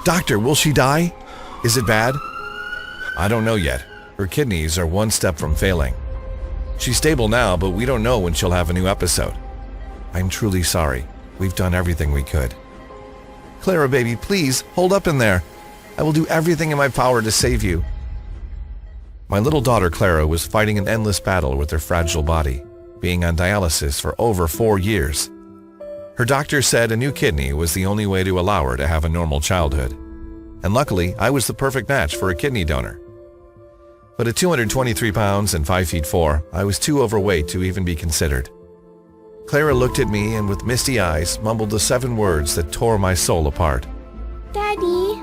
Doctor, will she die? Is it bad?" "I don't know yet. Her kidneys are one step from failing. She's stable now, but we don't know when she'll have a new episode." "I'm truly sorry. We've done everything we could." "Clara, baby, please, hold up in there. I will do everything in my power to save you." My little daughter Clara was fighting an endless battle with her fragile body, being on dialysis for over 4 years. Her doctor said a new kidney was the only way to allow her to have a normal childhood. And luckily, I was the perfect match for a kidney donor. But at 223 pounds and 5 feet 4, I was too overweight to even be considered. Clara looked at me and with misty eyes mumbled the 7 words that tore my soul apart. "Daddy,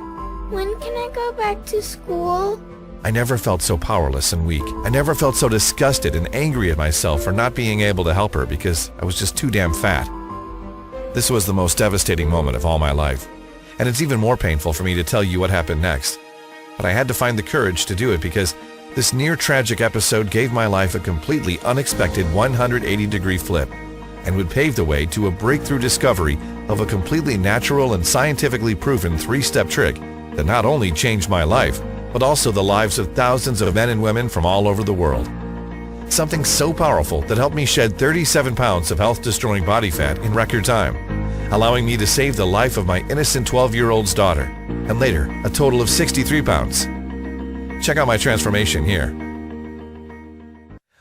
when can I go back to school?" I never felt so powerless and weak. I never felt so disgusted and angry at myself for not being able to help her because I was just too damn fat. This was the most devastating moment of all my life, and it's even more painful for me to tell you what happened next. But I had to find the courage to do it because this near-tragic episode gave my life a completely unexpected 180-degree flip and would pave the way to a breakthrough discovery of a completely natural and scientifically proven 3-step trick that not only changed my life, but also the lives of thousands of men and women from all over the world. Something so powerful that helped me shed 37 pounds of health-destroying body fat in record time, allowing me to save the life of my innocent 12-year-old's daughter, and later, a total of 63 pounds. Check out my transformation here.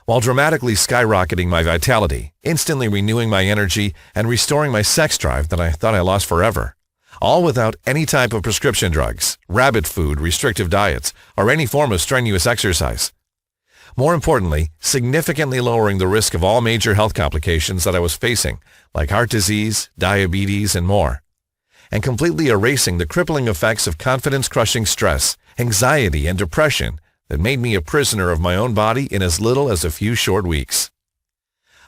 While dramatically skyrocketing my vitality, instantly renewing my energy, and restoring my sex drive that I thought I lost forever, all without any type of prescription drugs, rabbit food, restrictive diets, or any form of strenuous exercise. More importantly, significantly lowering the risk of all major health complications that I was facing, like heart disease, diabetes, and more, and completely erasing the crippling effects of confidence-crushing stress, anxiety, and depression that made me a prisoner of my own body in as little as a few short weeks.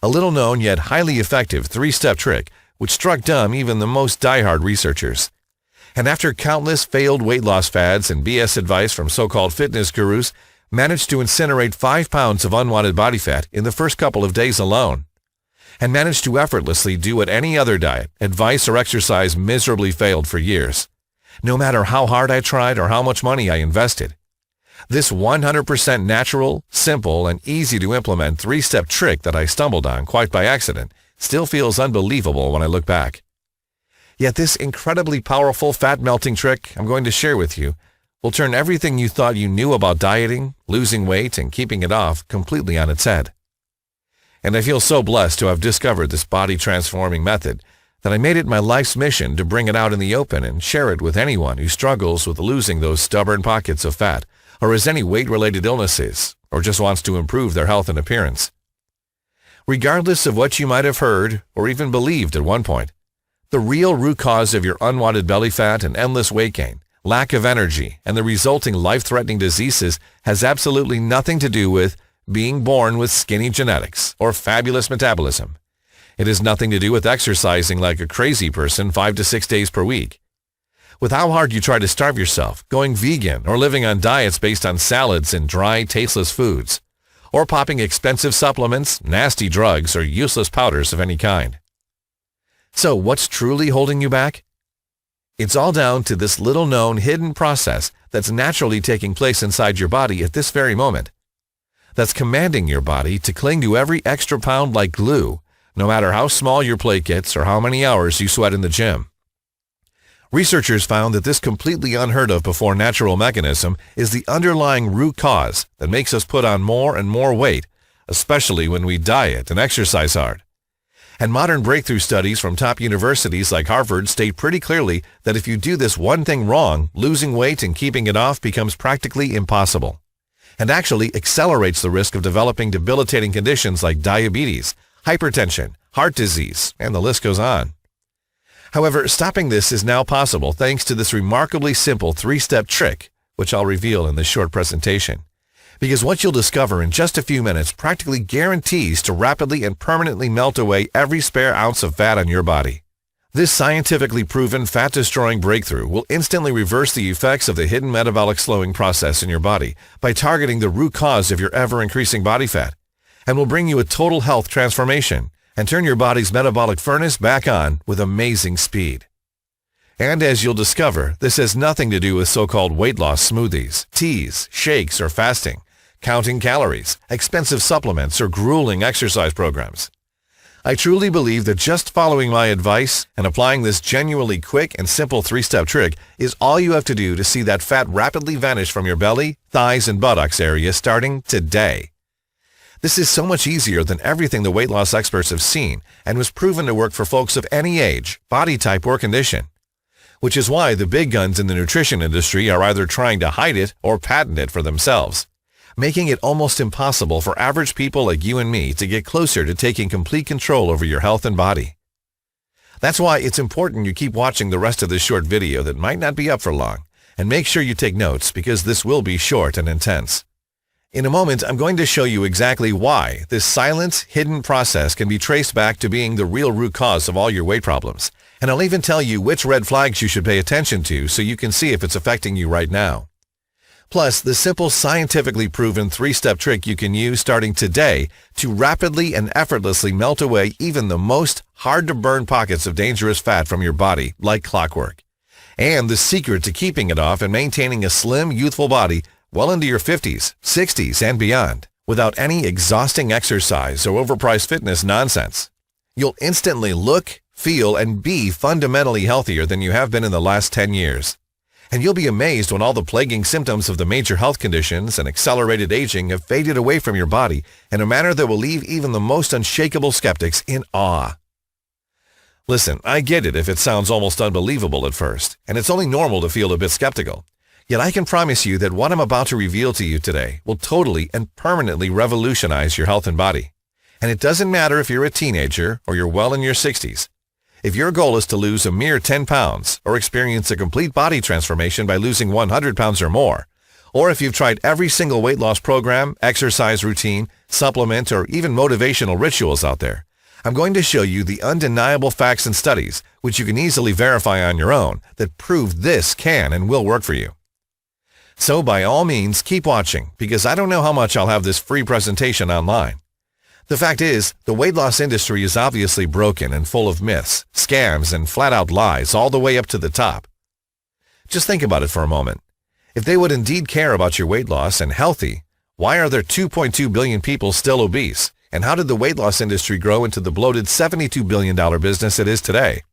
A little-known yet highly effective 3-step trick which struck dumb even the most diehard researchers. And after countless failed weight loss fads and BS advice from so-called fitness gurus, managed to incinerate 5 pounds of unwanted body fat in the first couple of days alone. And managed to effortlessly do what any other diet, advice, or exercise miserably failed for years, no matter how hard I tried or how much money I invested. This 100% natural, simple, and easy to implement 3-step trick that I stumbled on quite by accident still feels unbelievable when I look back. Yet this incredibly powerful fat-melting trick I'm going to share with you will turn everything you thought you knew about dieting, losing weight, and keeping it off completely on its head. And I feel so blessed to have discovered this body-transforming method that I made it my life's mission to bring it out in the open and share it with anyone who struggles with losing those stubborn pockets of fat, or has any weight-related illnesses, or just wants to improve their health and appearance. Regardless of what you might have heard or even believed at one point, the real root cause of your unwanted belly fat and endless weight gain, lack of energy, and the resulting life-threatening diseases has absolutely nothing to do with being born with skinny genetics or fabulous metabolism. It has nothing to do with exercising like a crazy person 5 to 6 days per week. With how hard you try to starve yourself, going vegan, or living on diets based on salads and dry, tasteless foods, or popping expensive supplements, nasty drugs, or useless powders of any kind. So what's truly holding you back? It's all down to this little-known hidden process that's naturally taking place inside your body at this very moment, that's commanding your body to cling to every extra pound like glue, no matter how small your plate gets or how many hours you sweat in the gym. Researchers found that this completely unheard of before natural mechanism is the underlying root cause that makes us put on more and more weight, especially when we diet and exercise hard. And modern breakthrough studies from top universities like Harvard state pretty clearly that if you do this one thing wrong, losing weight and keeping it off becomes practically impossible, and actually accelerates the risk of developing debilitating conditions like diabetes, hypertension, heart disease, and the list goes on. However, stopping this is now possible thanks to this remarkably simple 3-step trick, which I'll reveal in this short presentation. Because what you'll discover in just a few minutes practically guarantees to rapidly and permanently melt away every spare ounce of fat on your body. This scientifically proven fat-destroying breakthrough will instantly reverse the effects of the hidden metabolic slowing process in your body by targeting the root cause of your ever-increasing body fat, and will bring you a total health transformation and turn your body's metabolic furnace back on with amazing speed. And as you'll discover, this has nothing to do with so-called weight loss smoothies, teas, shakes, or fasting, counting calories, expensive supplements, or grueling exercise programs. I truly believe that just following my advice and applying this genuinely quick and simple 3-step trick is all you have to do to see that fat rapidly vanish from your belly, thighs, and buttocks area starting today. This is so much easier than everything the weight loss experts have seen and was proven to work for folks of any age, body type, or condition. Which is why the big guns in the nutrition industry are either trying to hide it or patent it for themselves, making it almost impossible for average people like you and me to get closer to taking complete control over your health and body. That's why it's important you keep watching the rest of this short video that might not be up for long, and make sure you take notes because this will be short and intense. In a moment, I'm going to show you exactly why this silent, hidden process can be traced back to being the real root cause of all your weight problems, and I'll even tell you which red flags you should pay attention to so you can see if it's affecting you right now. Plus, the simple scientifically proven 3-step trick you can use starting today to rapidly and effortlessly melt away even the most hard-to-burn pockets of dangerous fat from your body like clockwork. And the secret to keeping it off and maintaining a slim, youthful body well into your 50s, 60s, and beyond without any exhausting exercise or overpriced fitness nonsense. You'll instantly look, feel, and be fundamentally healthier than you have been in the last 10 years. And you'll be amazed when all the plaguing symptoms of the major health conditions and accelerated aging have faded away from your body in a manner that will leave even the most unshakable skeptics in awe. Listen, I get it if it sounds almost unbelievable at first, and it's only normal to feel a bit skeptical. Yet I can promise you that what I'm about to reveal to you today will totally and permanently revolutionize your health and body. And it doesn't matter if you're a teenager or you're well in your 60s. If your goal is to lose a mere 10 pounds or experience a complete body transformation by losing 100 pounds or more, or if you've tried every single weight loss program, exercise routine, supplement, or even motivational rituals out there, I'm going to show you the undeniable facts and studies, which you can easily verify on your own, that prove this can and will work for you. So by all means, keep watching, because I don't know how much I'll have this free presentation online. The fact is, the weight loss industry is obviously broken and full of myths, scams, and flat-out lies all the way up to the top. Just think about it for a moment. If they would indeed care about your weight loss and healthy, why are there 2.2 billion people still obese? And how did the weight loss industry grow into the bloated $72 billion business it is today?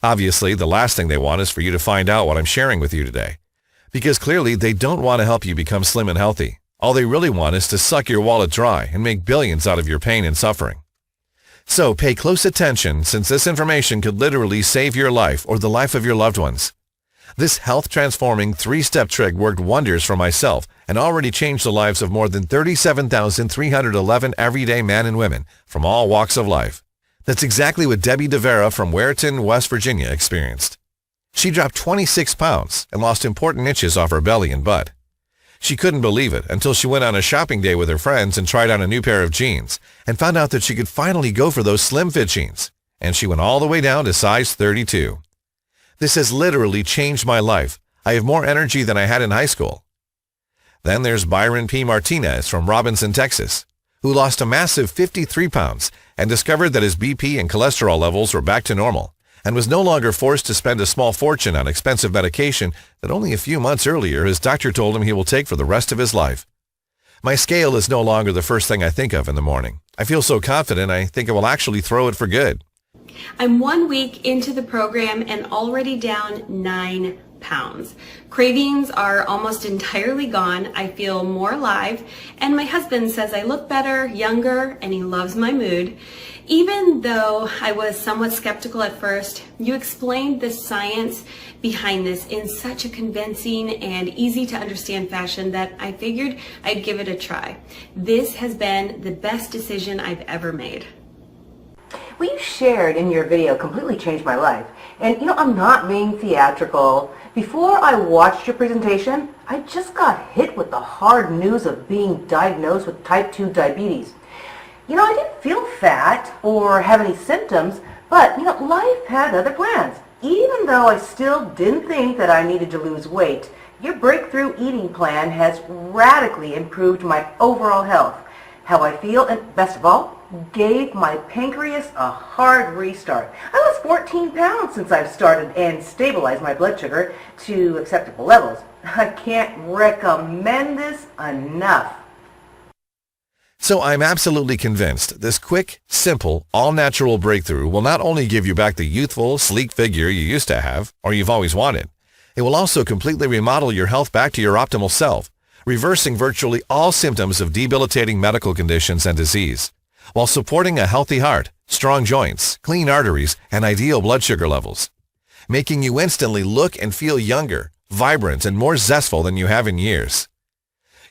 Obviously, the last thing they want is for you to find out what I'm sharing with you today. Because clearly, they don't want to help you become slim and healthy. All they really want is to suck your wallet dry and make billions out of your pain and suffering. So pay close attention, since this information could literally save your life or the life of your loved ones. This health-transforming 3-step trick worked wonders for myself and already changed the lives of more than 37,311 everyday men and women from all walks of life. That's exactly what Debbie DeVera from Weirton, West Virginia experienced. She dropped 26 pounds and lost important inches off her belly and butt. She couldn't believe it until she went on a shopping day with her friends and tried on a new pair of jeans and found out that she could finally go for those slim fit jeans, and she went all the way down to size 32. This has literally changed my life. I have more energy than I had in high school. Then there's Byron P. Martinez from Robinson, Texas, who lost a massive 53 pounds and discovered that his BP and cholesterol levels were back to normal, and was no longer forced to spend a small fortune on expensive medication that only a few months earlier his doctor told him he will take for the rest of his life. My scale is no longer the first thing I think of in the morning. I feel so confident I think I will actually throw it for good. I'm 1 week into the program and already down 9 pounds. Cravings are almost entirely gone. I feel more alive, and my husband says I look better, younger, and he loves my mood. Even though I was somewhat skeptical at first, you explained the science behind this in such a convincing and easy to understand fashion that I figured I'd give it a try. This has been the best decision I've ever made. What you shared in your video completely changed my life. And I'm not being theatrical. Before I watched your presentation, I just got hit with the hard news of being diagnosed with type 2 diabetes. I didn't feel fat or have any symptoms, but life had other plans. Even though I still didn't think that I needed to lose weight, your breakthrough eating plan has radically improved my overall health, how I feel, and best of all, gave my pancreas a hard restart. I lost 14 pounds since I've started and stabilized my blood sugar to acceptable levels. I can't recommend this enough. So I'm absolutely convinced this quick, simple, all-natural breakthrough will not only give you back the youthful, sleek figure you used to have, or you've always wanted, it will also completely remodel your health back to your optimal self, reversing virtually all symptoms of debilitating medical conditions and disease, while supporting a healthy heart, strong joints, clean arteries, and ideal blood sugar levels, making you instantly look and feel younger, vibrant, and more zestful than you have in years.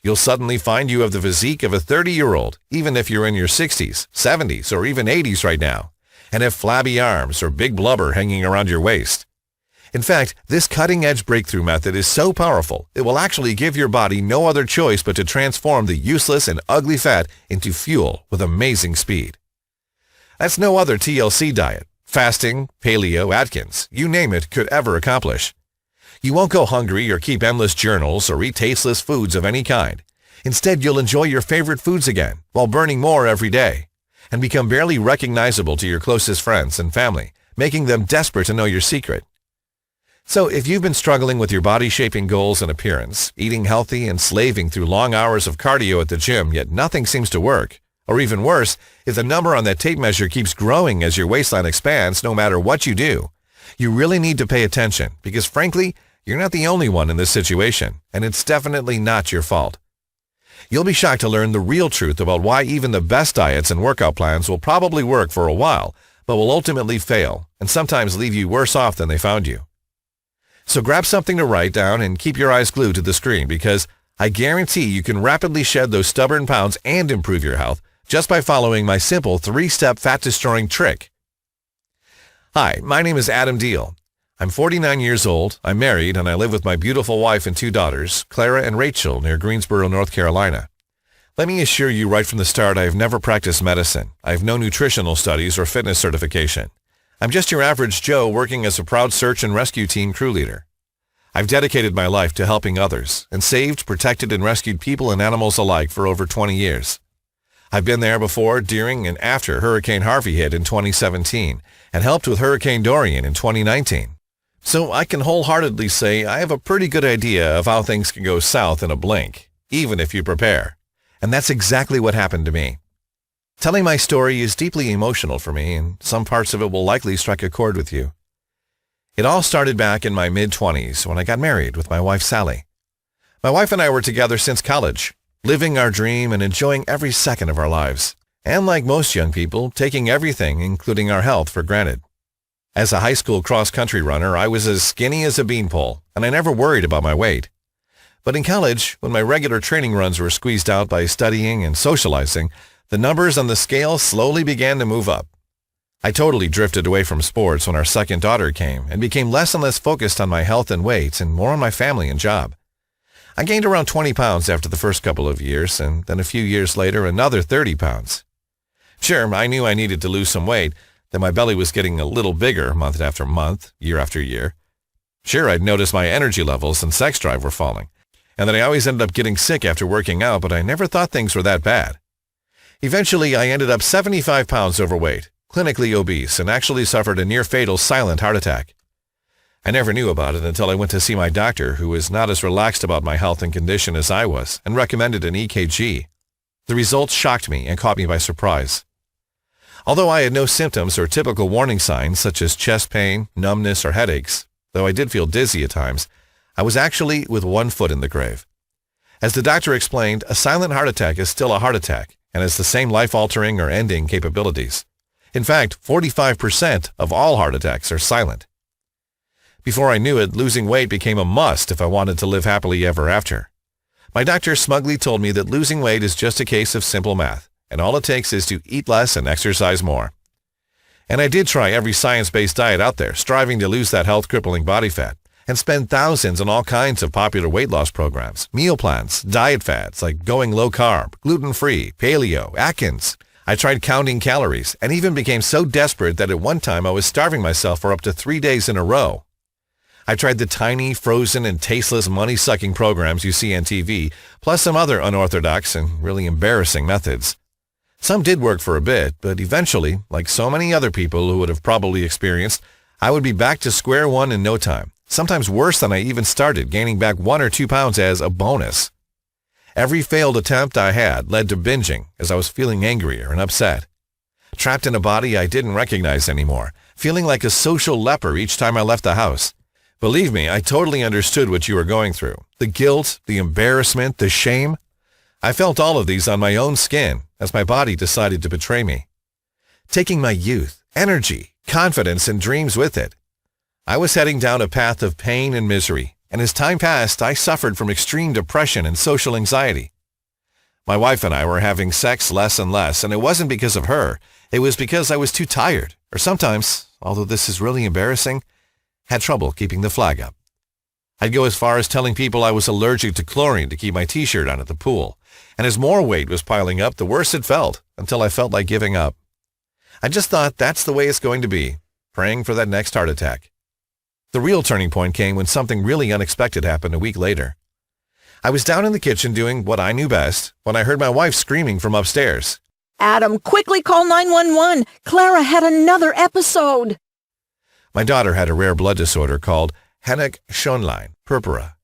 You'll suddenly find you have the physique of a 30-year-old, even if you're in your 60s, 70s, or even 80s right now, and have flabby arms or big blubber hanging around your waist. In fact, this cutting-edge breakthrough method is so powerful, it will actually give your body no other choice but to transform the useless and ugly fat into fuel with amazing speed. That's no other TLC diet, fasting, paleo, Atkins, you name it, could ever accomplish. You won't go hungry or keep endless journals or eat tasteless foods of any kind. Instead, you'll enjoy your favorite foods again while burning more every day and become barely recognizable to your closest friends and family, making them desperate to know your secret. So if you've been struggling with your body-shaping goals and appearance, eating healthy and slaving through long hours of cardio at the gym, yet nothing seems to work, or even worse, if the number on that tape measure keeps growing as your waistline expands no matter what you do, you really need to pay attention because frankly, you're not the only one in this situation, and it's definitely not your fault. You'll be shocked to learn the real truth about why even the best diets and workout plans will probably work for a while, but will ultimately fail and sometimes leave you worse off than they found you. So grab something to write down and keep your eyes glued to the screen because I guarantee you can rapidly shed those stubborn pounds and improve your health just by following my simple 3-step fat-destroying trick. Hi, my name is Adam Deal. I'm 49 years old, I'm married, and I live with my beautiful wife and 2 daughters, Clara and Rachel, near Greensboro, North Carolina. Let me assure you right from the start I have never practiced medicine. I have no nutritional studies or fitness certification. I'm just your average Joe working as a proud search and rescue team crew leader. I've dedicated my life to helping others and saved, protected, and rescued people and animals alike for over 20 years. I've been there before, during, and after Hurricane Harvey hit in 2017 and helped with Hurricane Dorian in 2019. So I can wholeheartedly say I have a pretty good idea of how things can go south in a blink, even if you prepare. And that's exactly what happened to me. Telling my story is deeply emotional for me, and some parts of it will likely strike a chord with you. It all started back in my mid-20s when I got married with my wife Sally. My wife and I were together since college, living our dream and enjoying every second of our lives. And like most young people, taking everything, including our health, for granted. As a high school cross-country runner, I was as skinny as a beanpole, and I never worried about my weight. But in college, when my regular training runs were squeezed out by studying and socializing, the numbers on the scale slowly began to move up. I totally drifted away from sports when our second daughter came and became less and less focused on my health and weight and more on my family and job. I gained around 20 pounds after the first couple of years, and then a few years later another 30 pounds. Sure, I knew I needed to lose some weight, that my belly was getting a little bigger month after month, year after year. Sure, I'd noticed my energy levels and sex drive were falling, and that I always ended up getting sick after working out, but I never thought things were that bad. Eventually, I ended up 75 pounds overweight, clinically obese, and actually suffered a near-fatal silent heart attack. I never knew about it until I went to see my doctor, who was not as relaxed about my health and condition as I was, and recommended an EKG. The results shocked me and caught me by surprise. Although I had no symptoms or typical warning signs such as chest pain, numbness, or headaches, though I did feel dizzy at times, I was actually with one foot in the grave. As the doctor explained, a silent heart attack is still a heart attack and has the same life-altering or ending capabilities. In fact, 45% of all heart attacks are silent. Before I knew it, losing weight became a must if I wanted to live happily ever after. My doctor smugly told me that losing weight is just a case of simple math, and all it takes is to eat less and exercise more. And I did try every science-based diet out there, striving to lose that health-crippling body fat, and spend thousands on all kinds of popular weight loss programs, meal plans, diet fads like going low-carb, gluten-free, paleo, Atkins. I tried counting calories, and even became so desperate that at one time I was starving myself for up to 3 days in a row. I tried the tiny, frozen, and tasteless money-sucking programs you see on TV, plus some other unorthodox and really embarrassing methods. Some did work for a bit, but eventually, like so many other people who would have probably experienced, I would be back to square one in no time, sometimes worse than I even started, gaining back 1 or 2 pounds as a bonus. Every failed attempt I had led to binging as I was feeling angrier and upset. Trapped in a body I didn't recognize anymore, feeling like a social leper each time I left the house. Believe me, I totally understood what you were going through. The guilt, the embarrassment, the shame. I felt all of these on my own skin as my body decided to betray me, taking my youth, energy, confidence, and dreams with it. I was heading down a path of pain and misery, and as time passed, I suffered from extreme depression and social anxiety. My wife and I were having sex less and less, and it wasn't because of her. It was because I was too tired, or sometimes, although this is really embarrassing, had trouble keeping the flag up. I'd go as far as telling people I was allergic to chlorine to keep my t-shirt on at the pool, and as more weight was piling up, the worse it felt, until I felt like giving up. I just thought that's the way it's going to be, praying for that next heart attack. The real turning point came when something really unexpected happened a week later. I was down in the kitchen doing what I knew best when I heard my wife screaming from upstairs. Adam, quickly call 911. Clara had another episode. My daughter had a rare blood disorder called Henoch-Schönlein purpura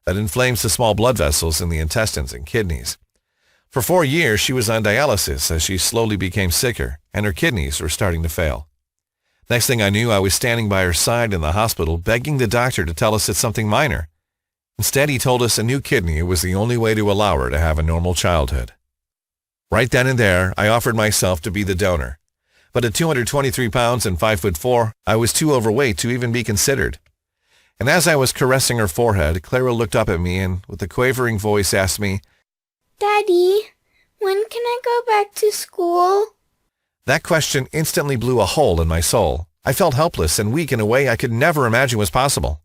that inflames the small blood vessels in the intestines and kidneys. For 4 years, she was on dialysis as she slowly became sicker, and her kidneys were starting to fail. Next thing I knew, I was standing by her side in the hospital, begging the doctor to tell us it's something minor. Instead, he told us a new kidney was the only way to allow her to have a normal childhood. Right then and there, I offered myself to be the donor. But at 223 pounds and 5'4", I was too overweight to even be considered. And as I was caressing her forehead, Clara looked up at me and, with a quavering voice, asked me, Daddy, when can I go back to school? That question instantly blew a hole in my soul. I felt helpless and weak in a way I could never imagine was possible.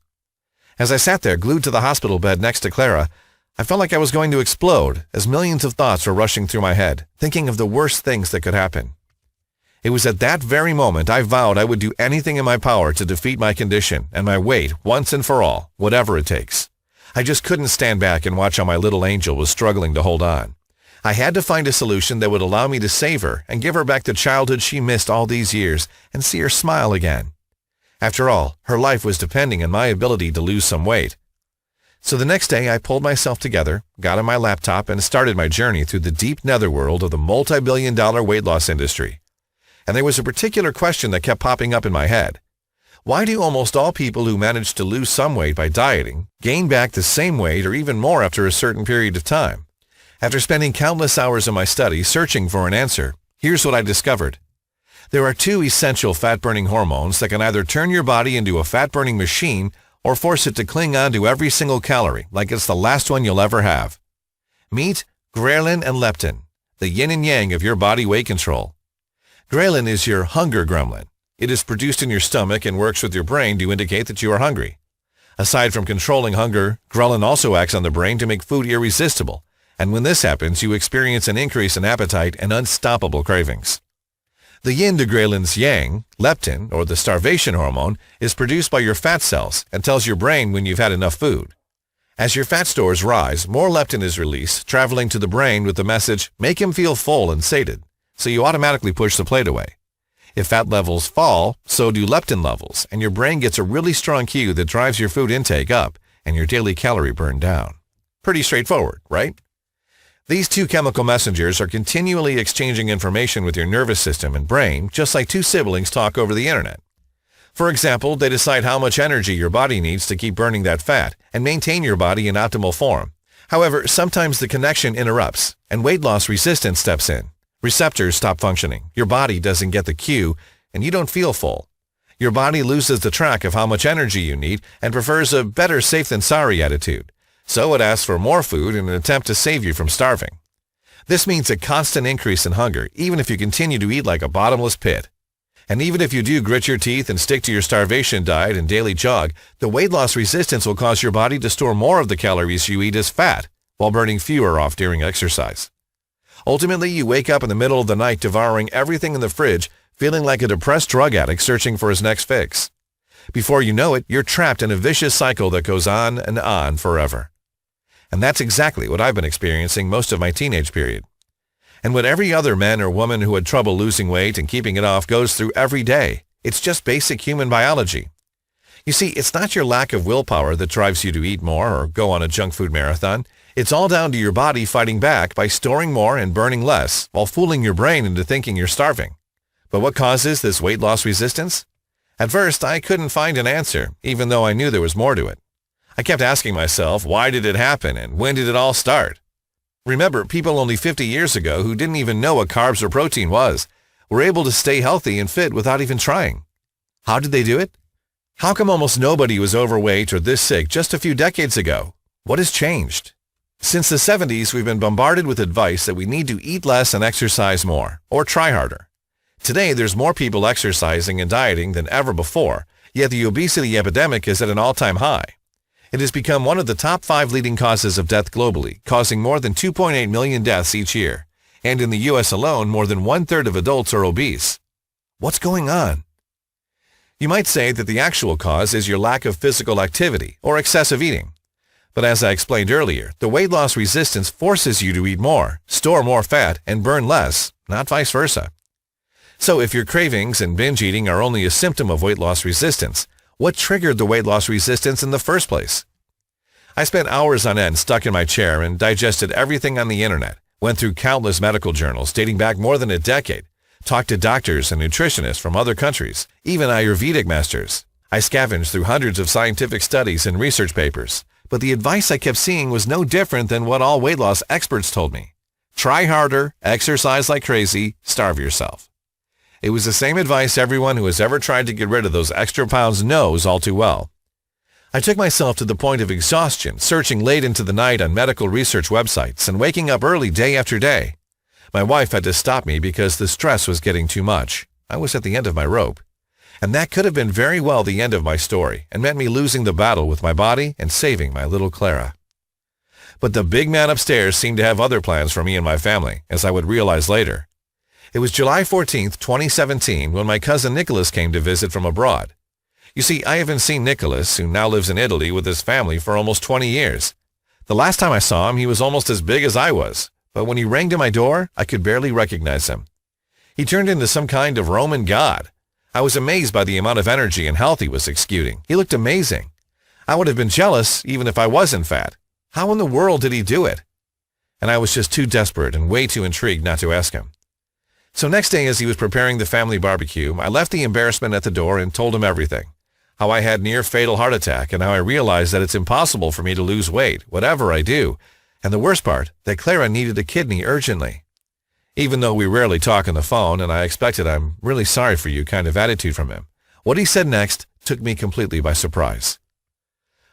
As I sat there glued to the hospital bed next to Clara, I felt like I was going to explode as millions of thoughts were rushing through my head, thinking of the worst things that could happen. It was at that very moment I vowed I would do anything in my power to defeat my condition and my weight once and for all, whatever it takes. I just couldn't stand back and watch how my little angel was struggling to hold on. I had to find a solution that would allow me to save her and give her back the childhood she missed all these years and see her smile again. After all, her life was depending on my ability to lose some weight. So the next day I pulled myself together, got on my laptop, and started my journey through the deep netherworld of the multi-billion-dollar weight loss industry. And there was a particular question that kept popping up in my head. Why do almost all people who manage to lose some weight by dieting gain back the same weight or even more after a certain period of time? After spending countless hours in my study searching for an answer, here's what I discovered. There are 2 essential fat-burning hormones that can either turn your body into a fat-burning machine or force it to cling on to every single calorie like it's the last one you'll ever have. Meet ghrelin and leptin, the yin and yang of your body weight control. Ghrelin is your hunger gremlin. It is produced in your stomach and works with your brain to indicate that you are hungry. Aside from controlling hunger, ghrelin also acts on the brain to make food irresistible, and when this happens, you experience an increase in appetite and unstoppable cravings. The yin to ghrelin's yang, leptin, or the starvation hormone, is produced by your fat cells and tells your brain when you've had enough food. As your fat stores rise, more leptin is released, traveling to the brain with the message, make him feel full and sated, so you automatically push the plate away. If fat levels fall, so do leptin levels, and your brain gets a really strong cue that drives your food intake up and your daily calorie burn down. Pretty straightforward, right? These 2 chemical messengers are continually exchanging information with your nervous system and brain, just like 2 siblings talk over the internet. For example, they decide how much energy your body needs to keep burning that fat and maintain your body in optimal form. However, sometimes the connection interrupts and weight loss resistance steps in. Receptors stop functioning, your body doesn't get the cue, and you don't feel full. Your body loses the track of how much energy you need and prefers a better safe than sorry attitude. So it asks for more food in an attempt to save you from starving. This means a constant increase in hunger, even if you continue to eat like a bottomless pit. And even if you do grit your teeth and stick to your starvation diet and daily jog, the weight loss resistance will cause your body to store more of the calories you eat as fat, while burning fewer off during exercise. Ultimately, you wake up in the middle of the night devouring everything in the fridge, feeling like a depressed drug addict searching for his next fix. Before you know it, you're trapped in a vicious cycle that goes on and on forever. And that's exactly what I've been experiencing most of my teenage period. and what every other man or woman who had trouble losing weight and keeping it off goes through every day. It's just basic human biology. You see, it's not your lack of willpower that drives you to eat more or go on a junk food marathon. It's all down to your body fighting back by storing more and burning less while fooling your brain into thinking you're starving. But what causes this weight loss resistance? At first, I couldn't find an answer, even though I knew there was more to it. I kept asking myself, why did it happen and when did it all start? Remember, people only 50 years ago who didn't even know what carbs or protein was were able to stay healthy and fit without even trying. How did they do it? How come almost nobody was overweight or this sick just a few decades ago? What has changed? Since the 70s, we've been bombarded with advice that we need to eat less and exercise more, or try harder. Today, there's more people exercising and dieting than ever before, yet the obesity epidemic is at an all-time high. It has become one of the top 5 leading causes of death globally, causing more than 2.8 million deaths each year. And in the U.S. alone, more than 1/3 of adults are obese. What's going on? You might say that the actual cause is your lack of physical activity or excessive eating. But as I explained earlier, the weight loss resistance forces you to eat more, store more fat, and burn less, not vice versa. So if your cravings and binge eating are only a symptom of weight loss resistance, what triggered the weight loss resistance in the first place? I spent hours on end stuck in my chair and digested everything on the internet, went through countless medical journals dating back more than a decade, talked to doctors and nutritionists from other countries, even Ayurvedic masters. I scavenged through hundreds of scientific studies and research papers, but the advice I kept seeing was no different than what all weight loss experts told me. Try harder, exercise like crazy, starve yourself. It was the same advice everyone who has ever tried to get rid of those extra pounds knows all too well. I took myself to the point of exhaustion, searching late into the night on medical research websites and waking up early day after day. My wife had to stop me because the stress was getting too much. I was at the end of my rope. And that could have been very well the end of my story and meant me losing the battle with my body and saving my little Clara. But the big man upstairs seemed to have other plans for me and my family, as I would realize later. It was July 14th, 2017, when my cousin Nicholas came to visit from abroad. You see, I haven't seen Nicholas, who now lives in Italy with his family, for almost 20 years. The last time I saw him, he was almost as big as I was, but when he rang to my door, I could barely recognize him. He turned into some kind of Roman god. I was amazed by the amount of energy and health he was exuding. He looked amazing. I would have been jealous even if I wasn't fat. How in the world did he do it? And I was just too desperate and way too intrigued not to ask him. So next day, as he was preparing the family barbecue, I left the embarrassment at the door and told him everything. How I had near-fatal heart attack and how I realized that it's impossible for me to lose weight, whatever I do. And the worst part, that Clara needed a kidney urgently. Even though we rarely talk on the phone and I expected "I'm really sorry for you" kind of attitude from him, what he said next took me completely by surprise.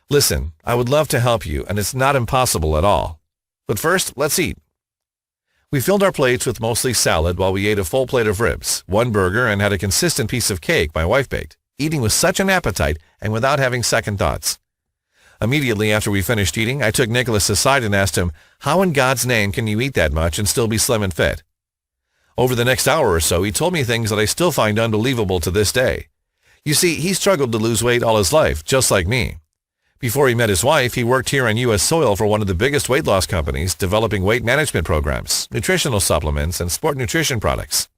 "Listen, I would love to help you and it's not impossible at all. But first, let's eat." We filled our plates with mostly salad while we ate a full plate of ribs, one burger, and had a consistent piece of cake my wife baked, eating with such an appetite and without having second thoughts. Immediately after we finished eating, I took Nicholas aside and asked him, "How in God's name can you eat that much and still be slim and fit?" Over the next hour or so, he told me things that I still find unbelievable to this day. You see, he struggled to lose weight all his life, just like me. Before he met his wife, he worked here on U.S. soil for one of the biggest weight loss companies, developing weight management programs, nutritional supplements, and sport nutrition products.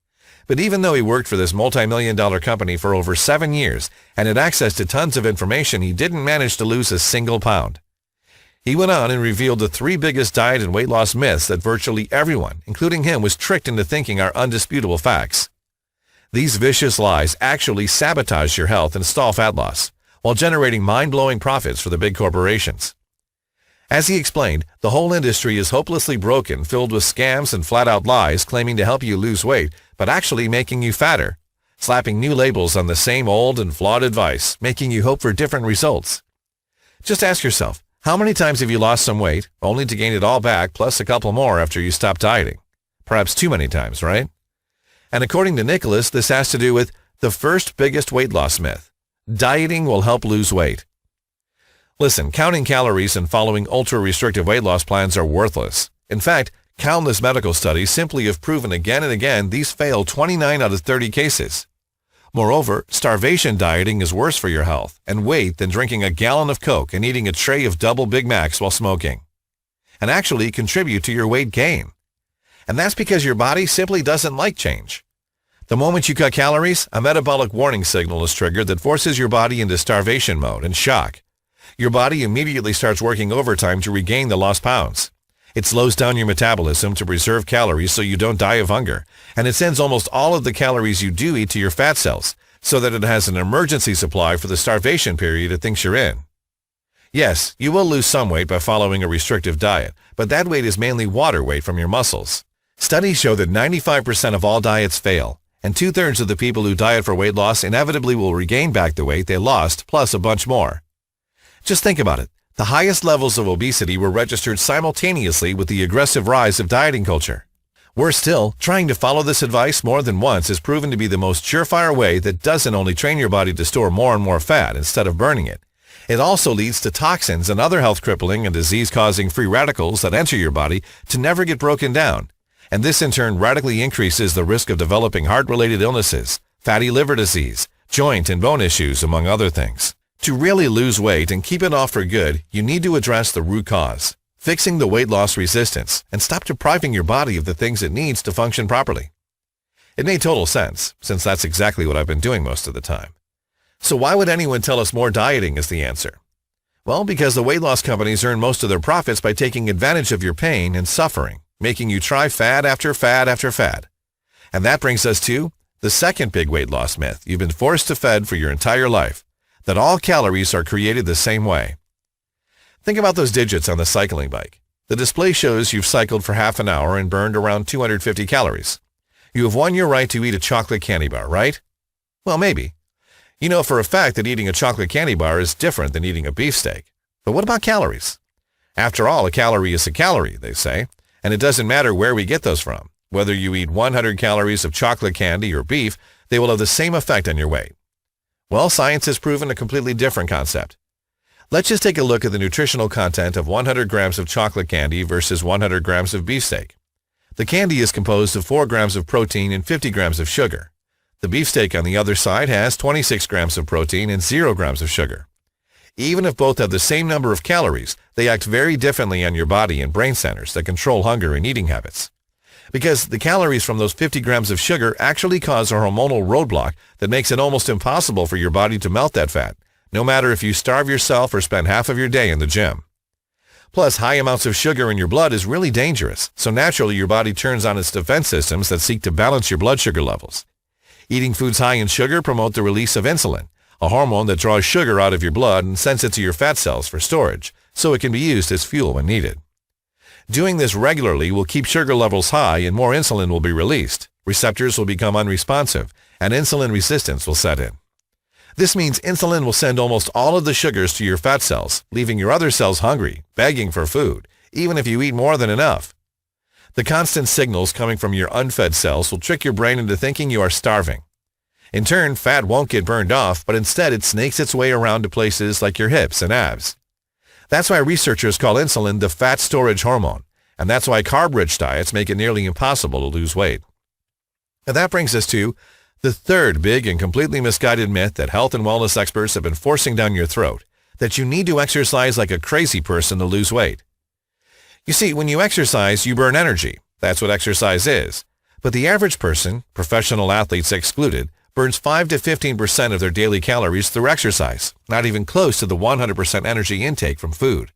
But even though he worked for this multi-million-dollar company for over 7 years and had access to tons of information, he didn't manage to lose a single pound. He went on and revealed the 3 biggest diet and weight loss myths that virtually everyone, including him, was tricked into thinking are undisputable facts. These vicious lies actually sabotage your health and stall fat loss, while generating mind-blowing profits for the big corporations. As he explained, the whole industry is hopelessly broken, filled with scams and flat-out lies claiming to help you lose weight, but actually making you fatter, slapping new labels on the same old and flawed advice, making you hope for different results. Just ask yourself, how many times have you lost some weight, only to gain it all back, plus a couple more after you stop dieting? Perhaps too many times, right? And according to Nicholas, this has to do with the first biggest weight loss myth. Dieting will help lose weight. Listen, counting calories and following ultra-restrictive weight loss plans are worthless. In fact, countless medical studies simply have proven again and again these fail 29 out of 30 cases. Moreover, starvation dieting is worse for your health and weight than drinking a gallon of Coke and eating a tray of double Big Macs while smoking, and actually contribute to your weight gain. And that's because your body simply doesn't like change. The moment you cut calories, a metabolic warning signal is triggered that forces your body into starvation mode and shock. Your body immediately starts working overtime to regain the lost pounds. It slows down your metabolism to preserve calories so you don't die of hunger, and it sends almost all of the calories you do eat to your fat cells so that it has an emergency supply for the starvation period it thinks you're in. Yes, you will lose some weight by following a restrictive diet, but that weight is mainly water weight from your muscles. Studies show that 95% of all diets fail, and 2/3 of the people who diet for weight loss inevitably will regain back the weight they lost, plus a bunch more. Just think about it. The highest levels of obesity were registered simultaneously with the aggressive rise of dieting culture. Worse still, trying to follow this advice more than once is proven to be the most surefire way that doesn't only train your body to store more and more fat instead of burning it. It also leads to toxins and other health-crippling and disease-causing free radicals that enter your body to never get broken down. And this in turn radically increases the risk of developing heart-related illnesses, fatty liver disease, joint and bone issues, among other things. To really lose weight and keep it off for good, you need to address the root cause, fixing the weight loss resistance, and stop depriving your body of the things it needs to function properly. It made total sense, since that's exactly what I've been doing most of the time. So why would anyone tell us more dieting is the answer? Well, because the weight loss companies earn most of their profits by taking advantage of your pain and suffering, making you try fad after fad after fad. And that brings us to the second big weight loss myth you've been forced to fed for your entire life, that all calories are created the same way. Think about those digits on the cycling bike. The display shows you've cycled for half an hour and burned around 250 calories. You have won your right to eat a chocolate candy bar, right? Well, maybe. You know for a fact that eating a chocolate candy bar is different than eating a beefsteak. But what about calories? After all, a calorie is a calorie, they say, and it doesn't matter where we get those from. Whether you eat 100 calories of chocolate candy or beef, they will have the same effect on your weight. Well, science has proven a completely different concept. Let's just take a look at the nutritional content of 100 grams of chocolate candy versus 100 grams of beefsteak. The candy is composed of 4 grams of protein and 50 grams of sugar. The beefsteak on the other side has 26 grams of protein and 0 grams of sugar. Even if both have the same number of calories, they act very differently on your body and brain centers that control hunger and eating habits. Because the calories from those 50 grams of sugar actually cause a hormonal roadblock that makes it almost impossible for your body to melt that fat, no matter if you starve yourself or spend half of your day in the gym. Plus, high amounts of sugar in your blood is really dangerous, so naturally your body turns on its defense systems that seek to balance your blood sugar levels. Eating foods high in sugar promote the release of insulin, a hormone that draws sugar out of your blood and sends it to your fat cells for storage, so it can be used as fuel when needed. Doing this regularly will keep sugar levels high and more insulin will be released. Receptors will become unresponsive, and insulin resistance will set in. This means insulin will send almost all of the sugars to your fat cells, leaving your other cells hungry, begging for food, even if you eat more than enough. The constant signals coming from your unfed cells will trick your brain into thinking you are starving. In turn, fat won't get burned off, but instead it snakes its way around to places like your hips and abs. That's why researchers call insulin the fat storage hormone, and that's why carb-rich diets make it nearly impossible to lose weight. And that brings us to the third big and completely misguided myth that health and wellness experts have been forcing down your throat, that you need to exercise like a crazy person to lose weight. You see, when you exercise, you burn energy. That's what exercise is. But the average person, professional athletes excluded, burns 5 to 15% of their daily calories through exercise, not even close to the 100% energy intake from food.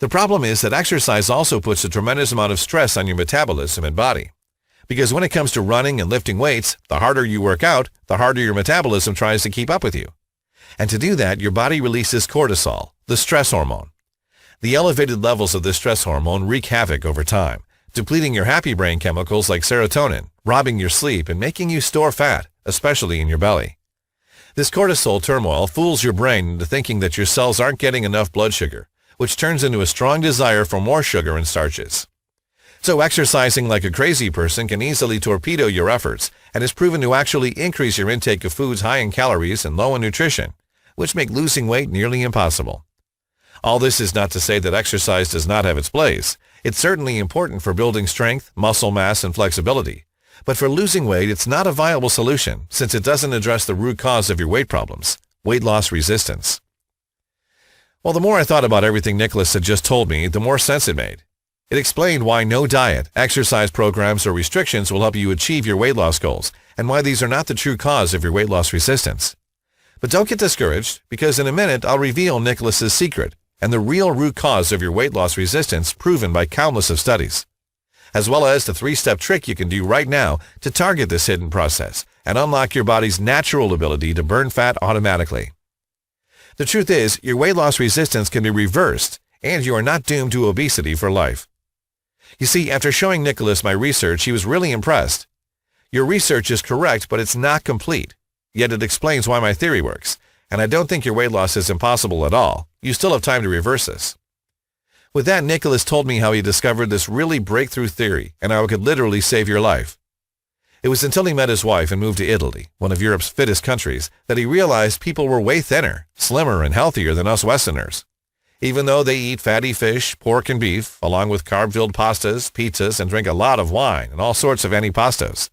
The problem is that exercise also puts a tremendous amount of stress on your metabolism and body. Because when it comes to running and lifting weights, the harder you work out, the harder your metabolism tries to keep up with you. And to do that, your body releases cortisol, the stress hormone. The elevated levels of this stress hormone wreak havoc over time, depleting your happy brain chemicals like serotonin, robbing your sleep, and making you store fat, especially in your belly. This cortisol turmoil fools your brain into thinking that your cells aren't getting enough blood sugar, which turns into a strong desire for more sugar and starches. So exercising like a crazy person can easily torpedo your efforts and is proven to actually increase your intake of foods high in calories and low in nutrition, which make losing weight nearly impossible. All this is not to say that exercise does not have its place. It's certainly important for building strength, muscle mass, and flexibility. But for losing weight, it's not a viable solution since it doesn't address the root cause of your weight problems, weight loss resistance. Well, the more I thought about everything Nicholas had just told me, the more sense it made. It explained why no diet, exercise programs, or restrictions will help you achieve your weight loss goals, and why these are not the true cause of your weight loss resistance. But don't get discouraged, because in a minute I'll reveal Nicholas's secret and the real root cause of your weight loss resistance proven by countless of studies, as well as the 3-step trick you can do right now to target this hidden process and unlock your body's natural ability to burn fat automatically. The truth is, your weight loss resistance can be reversed, and you are not doomed to obesity for life. You see, after showing Nicholas my research, he was really impressed. Your research is correct, but it's not complete. Yet it explains why my theory works, and I don't think your weight loss is impossible at all. You still have time to reverse this. With that, Nicholas told me how he discovered this really breakthrough theory and how it could literally save your life. It was until he met his wife and moved to Italy, one of Europe's fittest countries, that he realized people were way thinner, slimmer, and healthier than us Westerners. Even though they eat fatty fish, pork, and beef, along with carb-filled pastas, pizzas, and drink a lot of wine and all sorts of antipastos.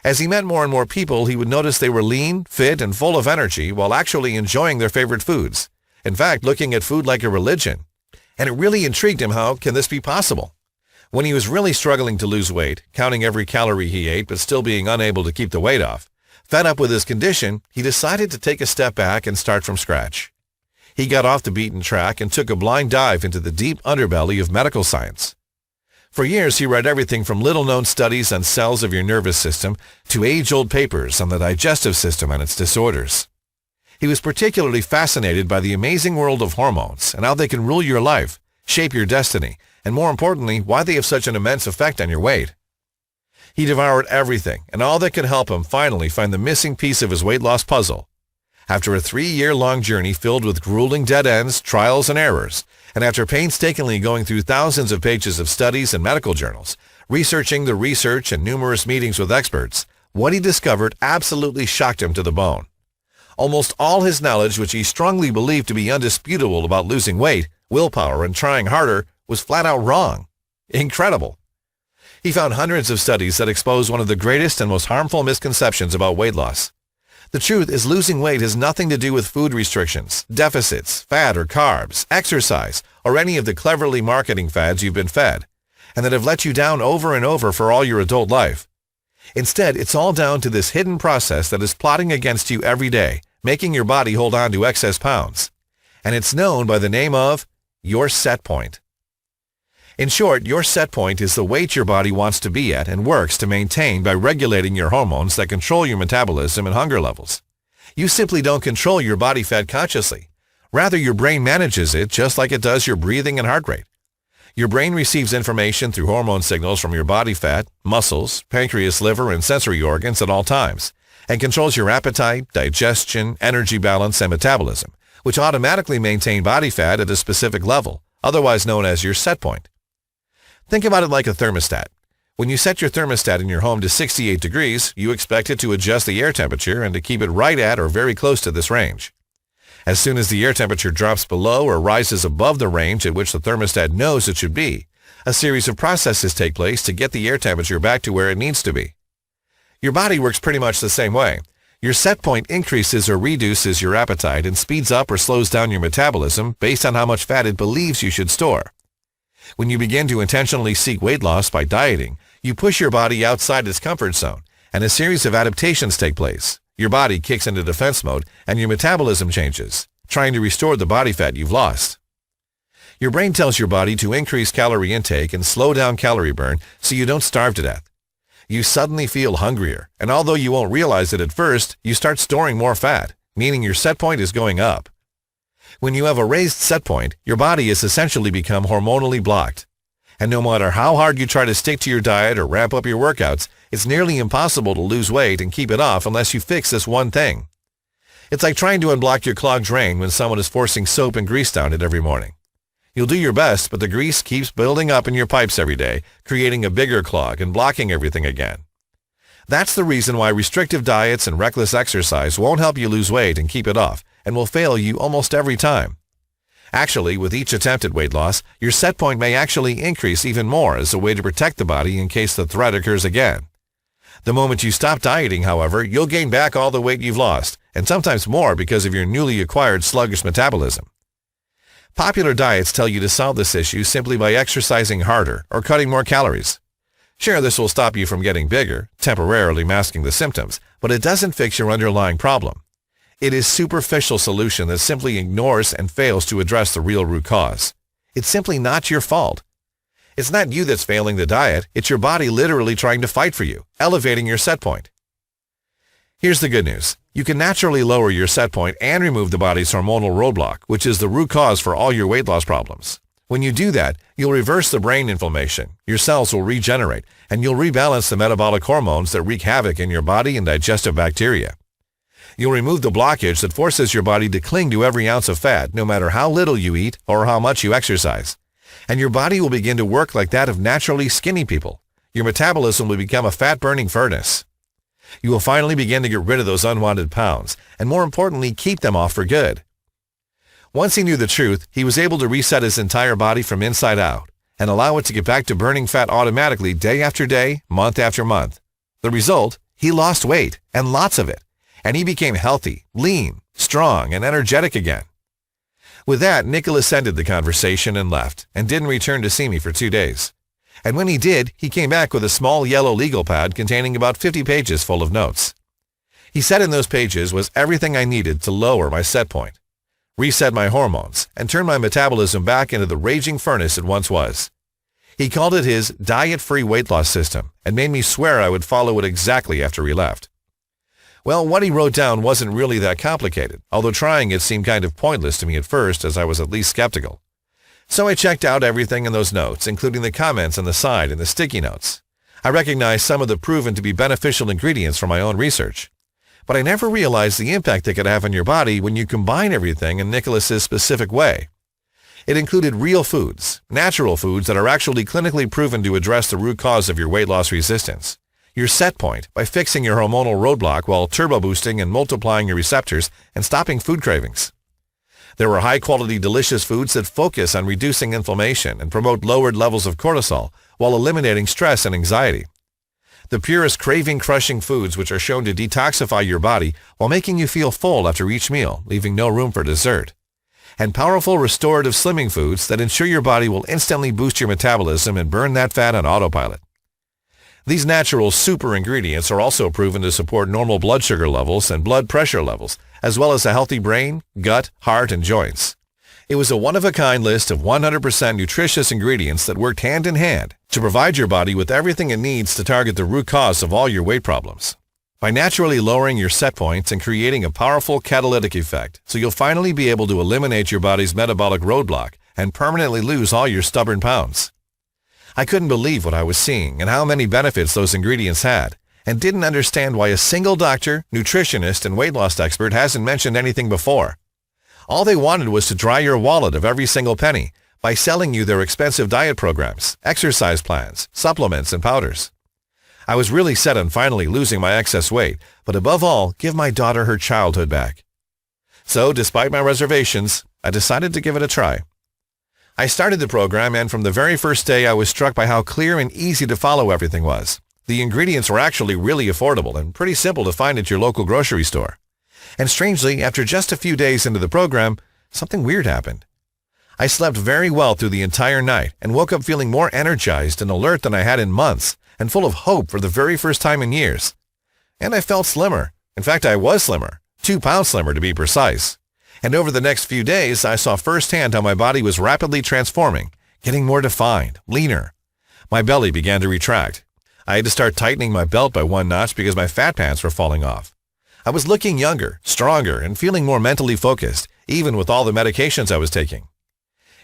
As he met more and more people, he would notice they were lean, fit, and full of energy while actually enjoying their favorite foods. In fact, looking at food like a religion. And it really intrigued him. How can this be possible? When he was really struggling to lose weight, counting every calorie he ate but still being unable to keep the weight off, fed up with his condition, he decided to take a step back and start from scratch. He got off the beaten track and took a blind dive into the deep underbelly of medical science. For years, he read everything from little-known studies on cells of your nervous system to age-old papers on the digestive system and its disorders. He was particularly fascinated by the amazing world of hormones and how they can rule your life, shape your destiny, and more importantly, why they have such an immense effect on your weight. He devoured everything and all that could help him finally find the missing piece of his weight loss puzzle. After a 3-year-long journey filled with grueling dead ends, trials, and errors, and after painstakingly going through thousands of pages of studies and medical journals, researching the research and numerous meetings with experts, what he discovered absolutely shocked him to the bone. Almost all his knowledge, which he strongly believed to be undisputable about losing weight, willpower, and trying harder, was flat out wrong. Incredible. He found hundreds of studies that expose one of the greatest and most harmful misconceptions about weight loss. The truth is, losing weight has nothing to do with food restrictions, deficits, fat or carbs, exercise, or any of the cleverly marketing fads you've been fed, and that have let you down over and over for all your adult life. Instead, it's all down to this hidden process that is plotting against you every day, making your body hold on to excess pounds. And it's known by the name of your set point. In short, your set point is the weight your body wants to be at and works to maintain by regulating your hormones that control your metabolism and hunger levels. You simply don't control your body fat consciously. Rather, your brain manages it just like it does your breathing and heart rate. Your brain receives information through hormone signals from your body fat, muscles, pancreas, liver, and sensory organs at all times, and controls your appetite, digestion, energy balance, and metabolism, which automatically maintain body fat at a specific level, otherwise known as your set point. Think about it like a thermostat. When you set your thermostat in your home to 68 degrees, you expect it to adjust the air temperature and to keep it right at or very close to this range. As soon as the air temperature drops below or rises above the range at which the thermostat knows it should be, a series of processes take place to get the air temperature back to where it needs to be. Your body works pretty much the same way. Your set point increases or reduces your appetite and speeds up or slows down your metabolism based on how much fat it believes you should store. When you begin to intentionally seek weight loss by dieting, you push your body outside its comfort zone, and a series of adaptations take place. Your body kicks into defense mode, and your metabolism changes, trying to restore the body fat you've lost. Your brain tells your body to increase calorie intake and slow down calorie burn so you don't starve to death. You suddenly feel hungrier, and although you won't realize it at first, you start storing more fat, meaning your set point is going up. When you have a raised set point, your body has essentially become hormonally blocked. And no matter how hard you try to stick to your diet or ramp up your workouts, it's nearly impossible to lose weight and keep it off unless you fix this one thing. It's like trying to unblock your clogged drain when someone is forcing soap and grease down it every morning. You'll do your best, but the grease keeps building up in your pipes every day, creating a bigger clog and blocking everything again. That's the reason why restrictive diets and reckless exercise won't help you lose weight and keep it off, and will fail you almost every time. Actually, with each attempt at weight loss, your set point may actually increase even more as a way to protect the body in case the threat occurs again. The moment you stop dieting, however, you'll gain back all the weight you've lost, and sometimes more because of your newly acquired sluggish metabolism. Popular diets tell you to solve this issue simply by exercising harder or cutting more calories. Sure, this will stop you from getting bigger, temporarily masking the symptoms, but it doesn't fix your underlying problem. It is a superficial solution that simply ignores and fails to address the real root cause. It's simply not your fault. It's not you that's failing the diet, it's your body literally trying to fight for you, elevating your set point. Here's the good news. You can naturally lower your set point and remove the body's hormonal roadblock, which is the root cause for all your weight loss problems. When you do that, you'll reverse the brain inflammation, your cells will regenerate, and you'll rebalance the metabolic hormones that wreak havoc in your body and digestive bacteria. You'll remove the blockage that forces your body to cling to every ounce of fat, no matter how little you eat or how much you exercise. And your body will begin to work like that of naturally skinny people. Your metabolism will become a fat-burning furnace. You will finally begin to get rid of those unwanted pounds, and more importantly, keep them off for good. Once he knew the truth, he was able to reset his entire body from inside out and allow it to get back to burning fat automatically day after day, month after month. The result? He lost weight, and lots of it. And he became healthy, lean, strong, and energetic again. With that, Nicholas ended the conversation and left, and didn't return to see me for 2 days. And when he did, he came back with a small yellow legal pad containing about 50 pages full of notes. He said in those pages was everything I needed to lower my set point, reset my hormones, and turn my metabolism back into the raging furnace it once was. He called it his diet-free weight loss system and made me swear I would follow it exactly after he left. Well, what he wrote down wasn't really that complicated, although trying it seemed kind of pointless to me at first, as I was at least skeptical. So I checked out everything in those notes, including the comments on the side and the sticky notes. I recognized some of the proven to be beneficial ingredients from my own research. But I never realized the impact they could have on your body when you combine everything in Nicholas's specific way. It included real foods, natural foods that are actually clinically proven to address the root cause of your weight loss resistance. Your set point by fixing your hormonal roadblock while turbo boosting and multiplying your receptors and stopping food cravings. There were high-quality, delicious foods that focus on reducing inflammation and promote lowered levels of cortisol while eliminating stress and anxiety. The purest craving-crushing foods which are shown to detoxify your body while making you feel full after each meal, leaving no room for dessert. And powerful restorative slimming foods that ensure your body will instantly boost your metabolism and burn that fat on autopilot. These natural super ingredients are also proven to support normal blood sugar levels and blood pressure levels, as well as a healthy brain, gut, heart, and joints. It was a one-of-a-kind list of 100% nutritious ingredients that worked hand in hand to provide your body with everything it needs to target the root cause of all your weight problems. By naturally lowering your set points and creating a powerful catalytic effect, so you'll finally be able to eliminate your body's metabolic roadblock and permanently lose all your stubborn pounds. I couldn't believe what I was seeing and how many benefits those ingredients had, and didn't understand why a single doctor, nutritionist, and weight loss expert hasn't mentioned anything before. All they wanted was to dry your wallet of every single penny by selling you their expensive diet programs, exercise plans, supplements, and powders. I was really set on finally losing my excess weight, but above all, give my daughter her childhood back. So, despite my reservations, I decided to give it a try. I started the program, and from the very first day I was struck by how clear and easy to follow everything was. The ingredients were actually really affordable and pretty simple to find at your local grocery store. And strangely, after just a few days into the program, something weird happened. I slept very well through the entire night and woke up feeling more energized and alert than I had in months, and full of hope for the very first time in years. And I felt slimmer. In fact, I was slimmer, 2 pounds slimmer to be precise. And over the next few days, I saw firsthand how my body was rapidly transforming, getting more defined, leaner. My belly began to retract. I had to start tightening my belt by 1 notch because my fat pants were falling off. I was looking younger, stronger, and feeling more mentally focused, even with all the medications I was taking.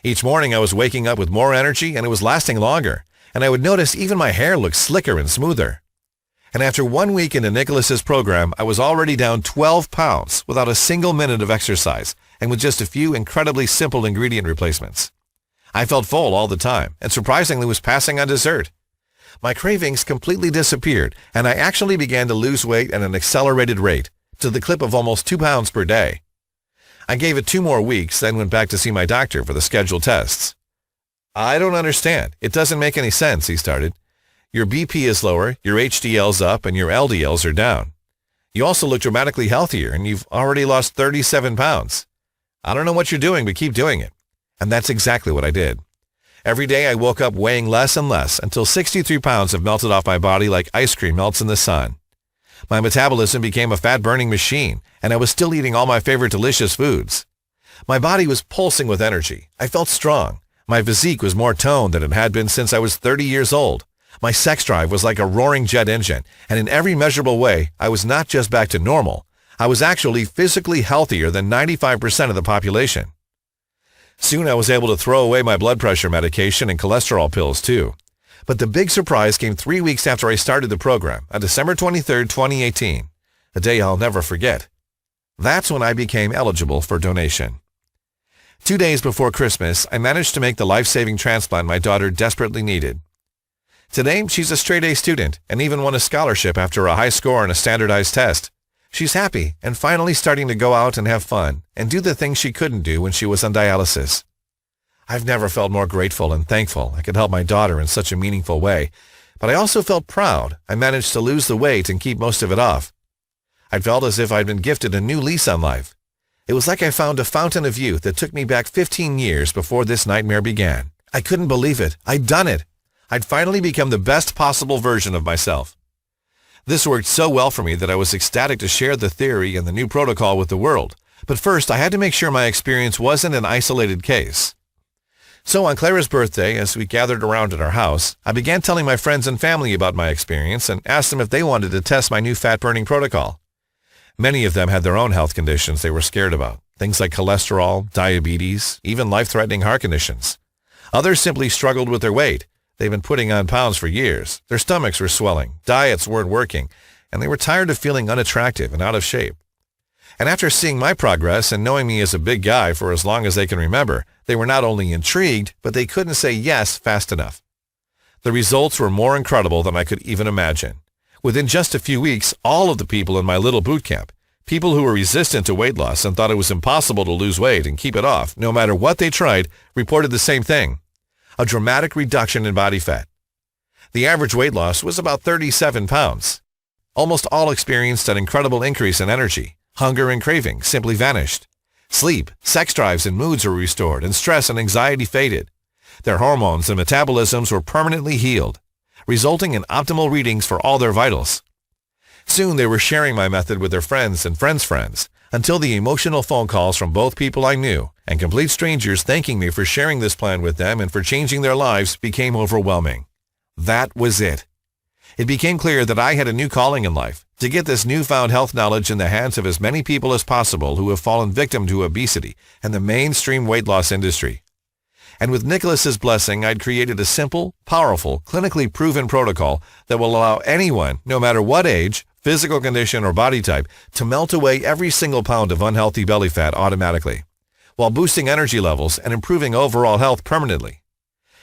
Each morning I was waking up with more energy, and it was lasting longer, and I would notice even my hair looked slicker and smoother. And after 1 week into Nicholas's program, I was already down 12 pounds without a single minute of exercise and with just a few incredibly simple ingredient replacements. I felt full all the time and surprisingly was passing on dessert. My cravings completely disappeared, and I actually began to lose weight at an accelerated rate, to the clip of almost 2 pounds per day. I gave it 2 more weeks, then went back to see my doctor for the scheduled tests. "I don't understand. It doesn't make any sense," he started. "Your BP is lower, your HDL's up, and your LDLs are down. You also look dramatically healthier, and you've already lost 37 pounds. I don't know what you're doing, but keep doing it. And that's exactly what I did. Every day I woke up weighing less and less until 63 pounds have melted off my body like ice cream melts in the sun. My metabolism became a fat-burning machine, and I was still eating all my favorite delicious foods. My body was pulsing with energy. I felt strong. My physique was more toned than it had been since I was 30 years old. My sex drive was like a roaring jet engine, and in every measurable way, I was not just back to normal. I was actually physically healthier than 95% of the population. Soon I was able to throw away my blood pressure medication and cholesterol pills too. But the big surprise came 3 weeks after I started the program, on December 23, 2018, a day I'll never forget. That's when I became eligible for donation. 2 days before Christmas, I managed to make the life-saving transplant my daughter desperately needed. Today, she's a straight-A student and even won a scholarship after a high score on a standardized test. She's happy and finally starting to go out and have fun and do the things she couldn't do when she was on dialysis. I've never felt more grateful and thankful I could help my daughter in such a meaningful way, but I also felt proud I managed to lose the weight and keep most of it off. I felt as if I'd been gifted a new lease on life. It was like I found a fountain of youth that took me back 15 years before this nightmare began. I couldn't believe it. I'd done it. I'd finally become the best possible version of myself. This worked so well for me that I was ecstatic to share the theory and the new protocol with the world. But first, I had to make sure my experience wasn't an isolated case. So on Clara's birthday, as we gathered around at our house, I began telling my friends and family about my experience and asked them if they wanted to test my new fat-burning protocol. Many of them had their own health conditions they were scared about, things like cholesterol, diabetes, even life-threatening heart conditions. Others simply struggled with their weight. They've been putting on pounds for years. Their stomachs were swelling, diets weren't working, and they were tired of feeling unattractive and out of shape. And after seeing my progress and knowing me as a big guy for as long as they can remember, they were not only intrigued, but they couldn't say yes fast enough. The results were more incredible than I could even imagine. Within just a few weeks, all of the people in my little boot camp, people who were resistant to weight loss and thought it was impossible to lose weight and keep it off, no matter what they tried, reported the same thing. A dramatic reduction in body fat. The average weight loss was about 37 pounds. Almost all experienced an incredible increase in energy. Hunger and craving simply vanished. Sleep, sex drives, and moods were restored, and stress and anxiety faded. Their hormones and metabolisms were permanently healed, resulting in optimal readings for all their vitals. Soon they were sharing my method with their friends and friends' friends, until the emotional phone calls from both people I knew and complete strangers thanking me for sharing this plan with them and for changing their lives became overwhelming. That was it. It became clear that I had a new calling in life, to get this newfound health knowledge in the hands of as many people as possible who have fallen victim to obesity and the mainstream weight loss industry. And with Nicholas's blessing, I'd created a simple, powerful, clinically proven protocol that will allow anyone, no matter what age, physical condition, or body type, to melt away every single pound of unhealthy belly fat automatically, while boosting energy levels and improving overall health permanently.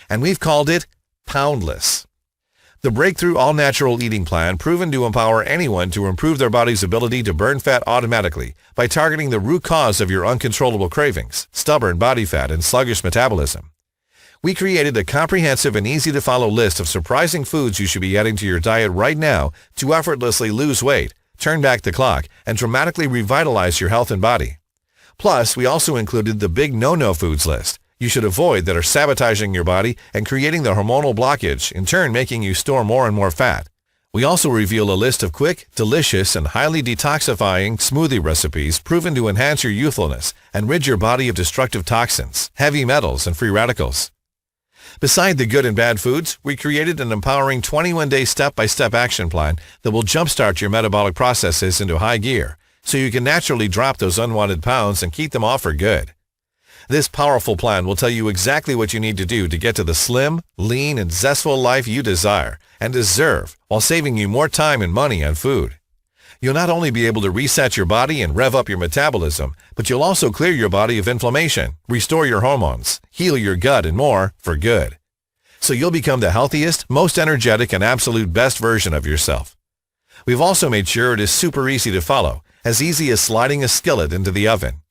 And we've called it POUNDLESS. The breakthrough all-natural eating plan proven to empower anyone to improve their body's ability to burn fat automatically by targeting the root cause of your uncontrollable cravings, stubborn body fat, and sluggish metabolism. We created a comprehensive and easy-to-follow list of surprising foods you should be adding to your diet right now to effortlessly lose weight, turn back the clock, and dramatically revitalize your health and body. Plus, we also included the big no-no foods list you should avoid that are sabotaging your body and creating the hormonal blockage, in turn making you store more and more fat. We also reveal a list of quick, delicious, and highly detoxifying smoothie recipes proven to enhance your youthfulness and rid your body of destructive toxins, heavy metals, and free radicals. Beside the good and bad foods, we created an empowering 21-day step-by-step action plan that will jumpstart your metabolic processes into high gear, so you can naturally drop those unwanted pounds and keep them off for good. This powerful plan will tell you exactly what you need to do to get to the slim, lean, and zestful life you desire and deserve while saving you more time and money on food. You'll not only be able to reset your body and rev up your metabolism, but you'll also clear your body of inflammation, restore your hormones, heal your gut, and more for good. So you'll become the healthiest, most energetic, and absolute best version of yourself. We've also made sure it is super easy to follow, as easy as sliding a skillet into the oven.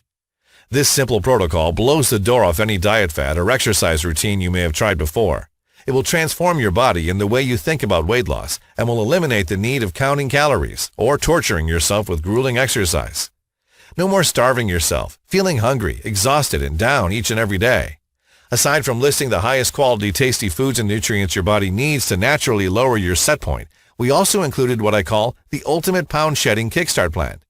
This simple protocol blows the door off any diet fad or exercise routine you may have tried before. It will transform your body and the way you think about weight loss and will eliminate the need of counting calories or torturing yourself with grueling exercise. No more starving yourself, feeling hungry, exhausted, and down each and every day. Aside from listing the highest quality tasty foods and nutrients your body needs to naturally lower your set point, we also included what I call the Ultimate Pound Shedding Kickstart Plan,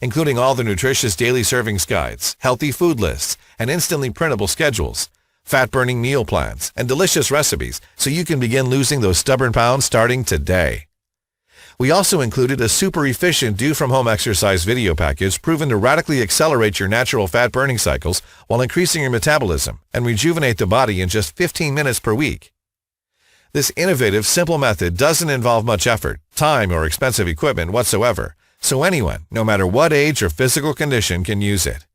including all the nutritious daily servings guides, healthy food lists, and instantly printable schedules, fat-burning meal plans, and delicious recipes so you can begin losing those stubborn pounds starting today. We also included a super efficient do-from-home exercise video package proven to radically accelerate your natural fat burning cycles while increasing your metabolism and rejuvenate the body in just 15 minutes per week. This innovative, simple method doesn't involve much effort, time, or expensive equipment whatsoever, so anyone, no matter what age or physical condition, can use it.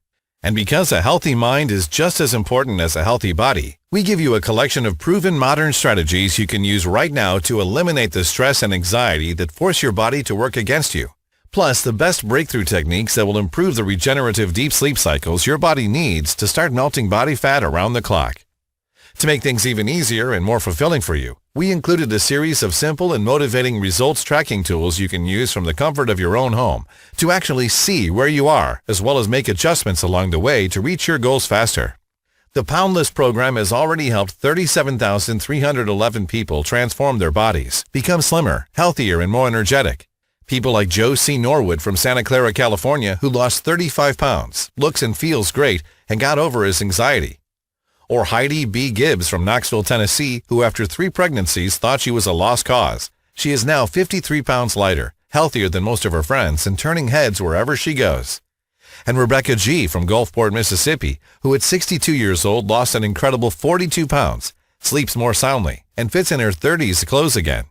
And because a healthy mind is just as important as a healthy body, we give you a collection of proven modern strategies you can use right now to eliminate the stress and anxiety that force your body to work against you. Plus, the best breakthrough techniques that will improve the regenerative deep sleep cycles your body needs to start melting body fat around the clock. To make things even easier and more fulfilling for you, we included a series of simple and motivating results tracking tools you can use from the comfort of your own home to actually see where you are, as well as make adjustments along the way to reach your goals faster. The POUNDLESS Program has already helped 37,311 people transform their bodies, become slimmer, healthier, and more energetic. People like Joe C. Norwood from Santa Clara, California, who lost 35 pounds, looks and feels great, and got over his anxiety. Or Heidi B. Gibbs from Knoxville, Tennessee, who after 3 pregnancies thought she was a lost cause. She is now 53 pounds lighter, healthier than most of her friends, and turning heads wherever she goes. And Rebecca G. from Gulfport, Mississippi, who at 62 years old lost an incredible 42 pounds, sleeps more soundly, and fits in her 30s clothes again.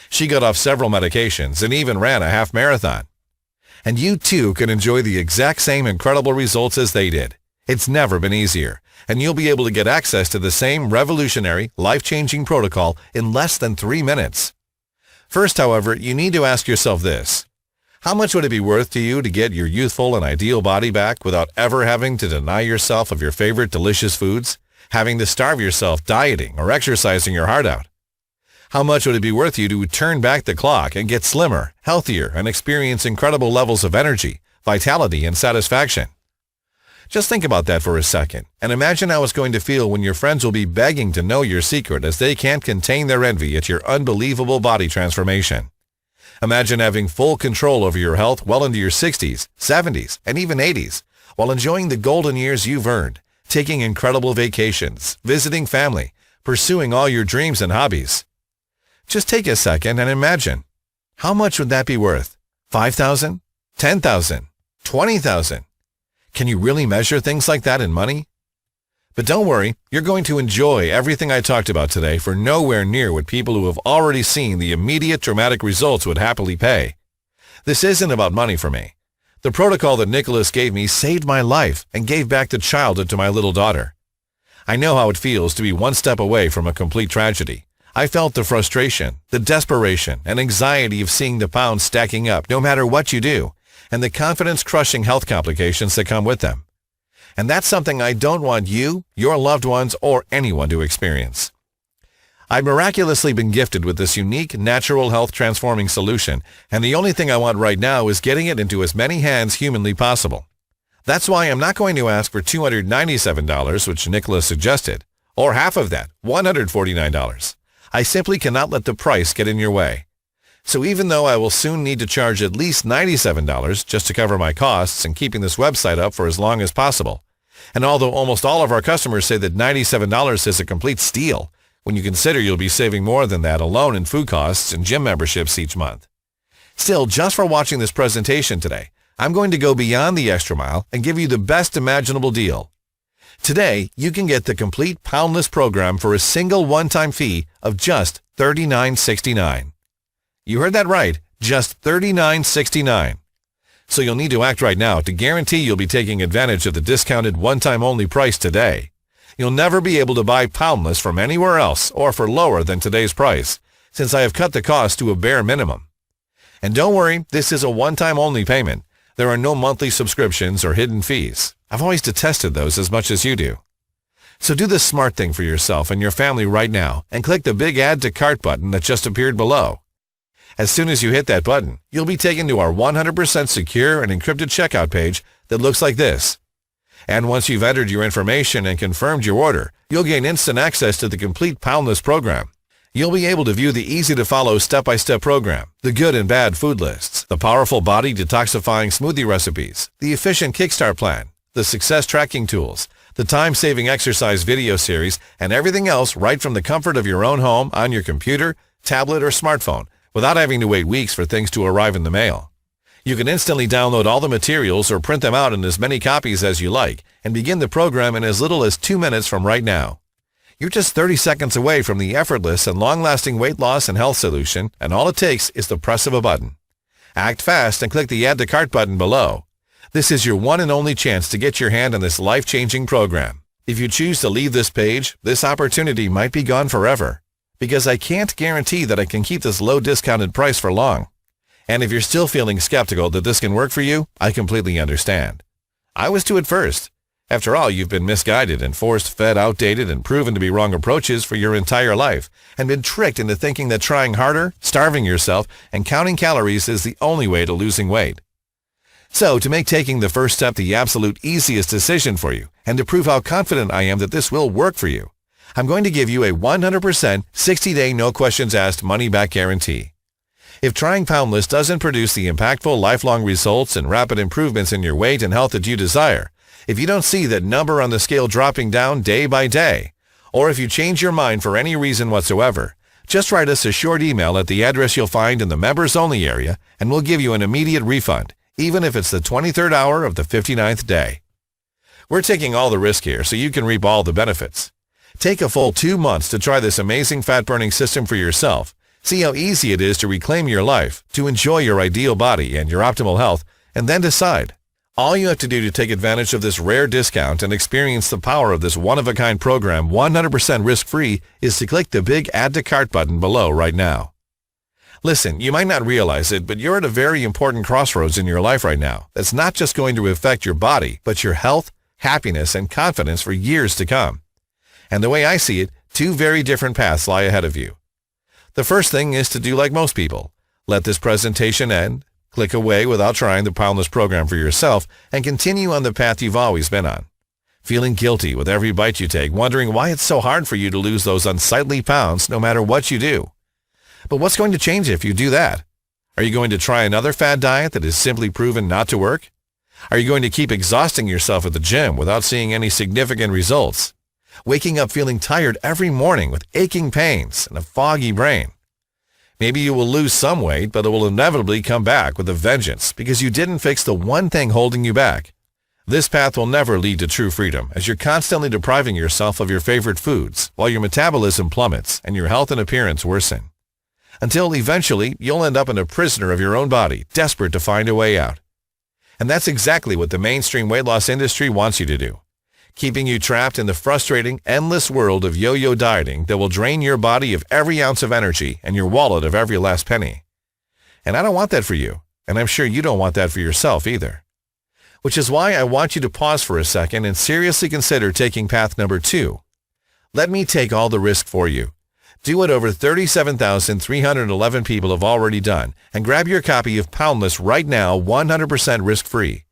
She got off several medications and even ran a half marathon. And you too can enjoy the exact same incredible results as they did. It's never been easier, and you'll be able to get access to the same revolutionary, life-changing protocol in less than 3 minutes. First, however, you need to ask yourself this. How much would it be worth to you to get your youthful and ideal body back without ever having to deny yourself of your favorite delicious foods, having to starve yourself dieting or exercising your heart out? How much would it be worth you to turn back the clock and get slimmer, healthier, and experience incredible levels of energy, vitality, and satisfaction? Just think about that for a second, and imagine how it's going to feel when your friends will be begging to know your secret as they can't contain their envy at your unbelievable body transformation. Imagine having full control over your health well into your 60s, 70s, and even 80s, while enjoying the golden years you've earned, taking incredible vacations, visiting family, pursuing all your dreams and hobbies. Just take a second and imagine. How much would that be worth? $5,000? $10,000? $20,000? Can you really measure things like that in money? But don't worry, you're going to enjoy everything I talked about today for nowhere near what people who have already seen the immediate dramatic results would happily pay. This isn't about money for me. The protocol that Nicholas gave me saved my life and gave back the childhood to my little daughter. I know how it feels to be one step away from a complete tragedy. I felt the frustration, the desperation, and anxiety of seeing the pounds stacking up no matter what you do, and the confidence-crushing health complications that come with them. And that's something I don't want you, your loved ones, or anyone to experience. I've miraculously been gifted with this unique, natural health transforming solution, and the only thing I want right now is getting it into as many hands humanly possible. That's why I'm not going to ask for $297, which Nicholas suggested, or half of that, $149. I simply cannot let the price get in your way. So even though I will soon need to charge at least $97 just to cover my costs and keeping this website up for as long as possible, and although almost all of our customers say that $97 is a complete steal, when you consider you'll be saving more than that alone in food costs and gym memberships each month. Still, just for watching this presentation today, I'm going to go beyond the extra mile and give you the best imaginable deal. Today, you can get the complete POUNDLESS program for a single one-time fee of just $39.69. You heard that right, just $39.69. So you'll need to act right now to guarantee you'll be taking advantage of the discounted one-time only price today. You'll never be able to buy POUNDLESS from anywhere else or for lower than today's price, since I have cut the cost to a bare minimum. And don't worry, this is a one-time only payment. There are no monthly subscriptions or hidden fees. I've always detested those as much as you do. So do the smart thing for yourself and your family right now and click the big Add to Cart button that just appeared below. As soon as you hit that button, you'll be taken to our 100% secure and encrypted checkout page that looks like this. And once you've entered your information and confirmed your order, you'll gain instant access to the complete POUNDLESS program. You'll be able to view the easy-to-follow step-by-step program, the good and bad food lists, the powerful body detoxifying smoothie recipes, the efficient Kickstart plan, the success tracking tools, the time-saving exercise video series, and everything else right from the comfort of your own home on your computer, tablet, or smartphone without having to wait weeks for things to arrive in the mail. You can instantly download all the materials or print them out in as many copies as you like and begin the program in as little as 2 minutes from right now. You're just 30 seconds away from the effortless and long-lasting weight loss and health solution, and all it takes is the press of a button. Act fast and click the Add to Cart button below. This is your one and only chance to get your hand on this life-changing program. If you choose to leave this page, this opportunity might be gone forever, because I can't guarantee that I can keep this low discounted price for long. And if you're still feeling skeptical that this can work for you, I completely understand. I was too at first. After all, you've been misguided and force-fed outdated and proven to be wrong approaches for your entire life, and been tricked into thinking that trying harder, starving yourself, and counting calories is the only way to losing weight. So, to make taking the first step the absolute easiest decision for you, and to prove how confident I am that this will work for you, I'm going to give you a 100% 60-day no-questions-asked money-back guarantee. If trying POUNDLESS doesn't produce the impactful lifelong results and rapid improvements in your weight and health that you desire, if you don't see that number on the scale dropping down day by day, or if you change your mind for any reason whatsoever, just write us a short email at the address you'll find in the Members Only area, and we'll give you an immediate refund, even if it's the 23rd hour of the 59th day. We're taking all the risk here so you can reap all the benefits. Take a full 2 months to try this amazing fat-burning system for yourself. See how easy it is to reclaim your life, to enjoy your ideal body and your optimal health, and then decide. All you have to do to take advantage of this rare discount and experience the power of this one-of-a-kind program 100% risk-free is to click the big Add to Cart button below right now. Listen, you might not realize it, but you're at a very important crossroads in your life right now that's not just going to affect your body, but your health, happiness, and confidence for years to come. And the way I see it, 2 very different paths lie ahead of you. The first thing is to do like most people. Let this presentation end, click away without trying the POUNDLESS program for yourself, and continue on the path you've always been on. Feeling guilty with every bite you take, wondering why it's so hard for you to lose those unsightly pounds no matter what you do. But what's going to change if you do that? Are you going to try another fad diet that is simply proven not to work? Are you going to keep exhausting yourself at the gym without seeing any significant results? Waking up feeling tired every morning with aching pains and a foggy brain? Maybe you will lose some weight, but it will inevitably come back with a vengeance because you didn't fix the one thing holding you back. This path will never lead to true freedom as you're constantly depriving yourself of your favorite foods while your metabolism plummets and your health and appearance worsen. Until eventually you'll end up a prisoner of your own body, desperate to find a way out. And that's exactly what the mainstream weight loss industry wants you to do, keeping you trapped in the frustrating, endless world of yo-yo dieting that will drain your body of every ounce of energy and your wallet of every last penny. And I don't want that for you, and I'm sure you don't want that for yourself either. Which is why I want you to pause for a second and seriously consider taking path number 2. Let me take all the risk for you. Do what over 37,311 people have already done, and grab your copy of POUNDLESS right now 100% risk-free.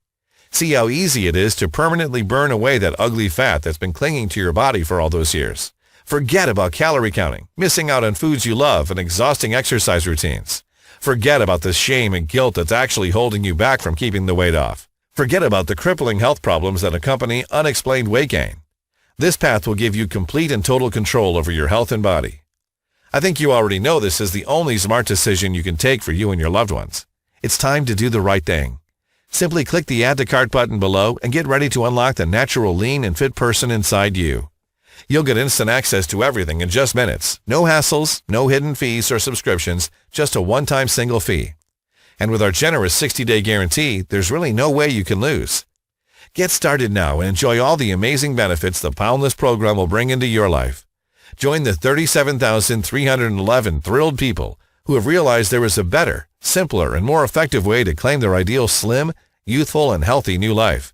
See how easy it is to permanently burn away that ugly fat that's been clinging to your body for all those years. Forget about calorie counting, missing out on foods you love, and exhausting exercise routines. Forget about the shame and guilt that's actually holding you back from keeping the weight off. Forget about the crippling health problems that accompany unexplained weight gain. This path will give you complete and total control over your health and body. I think you already know this is the only smart decision you can take for you and your loved ones. It's time to do the right thing. Simply click the Add to Cart button below and get ready to unlock the natural, lean, and fit person inside you. You'll get instant access to everything in just minutes. No hassles, no hidden fees or subscriptions, just a one-time single fee. And with our generous 60-day guarantee, there's really no way you can lose. Get started now and enjoy all the amazing benefits the POUNDLESS program will bring into your life. Join the 37,311 thrilled people who have realized there is a better, simpler, and more effective way to claim their ideal slim, youthful, and healthy new life.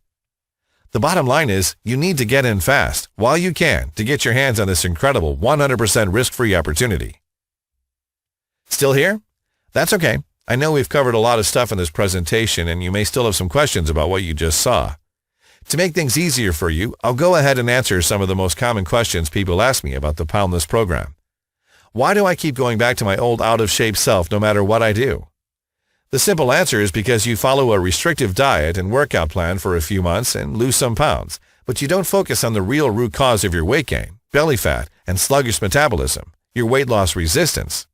The bottom line is, you need to get in fast, while you can, to get your hands on this incredible 100% risk-free opportunity. Still here? That's okay. I know we've covered a lot of stuff in this presentation, and you may still have some questions about what you just saw. To make things easier for you, I'll go ahead and answer some of the most common questions people ask me about the POUNDLESS program. Why do I keep going back to my old out-of-shape self no matter what I do? The simple answer is because you follow a restrictive diet and workout plan for a few months and lose some pounds, but you don't focus on the real root cause of your weight gain, belly fat, and sluggish metabolism, your weight loss resistance.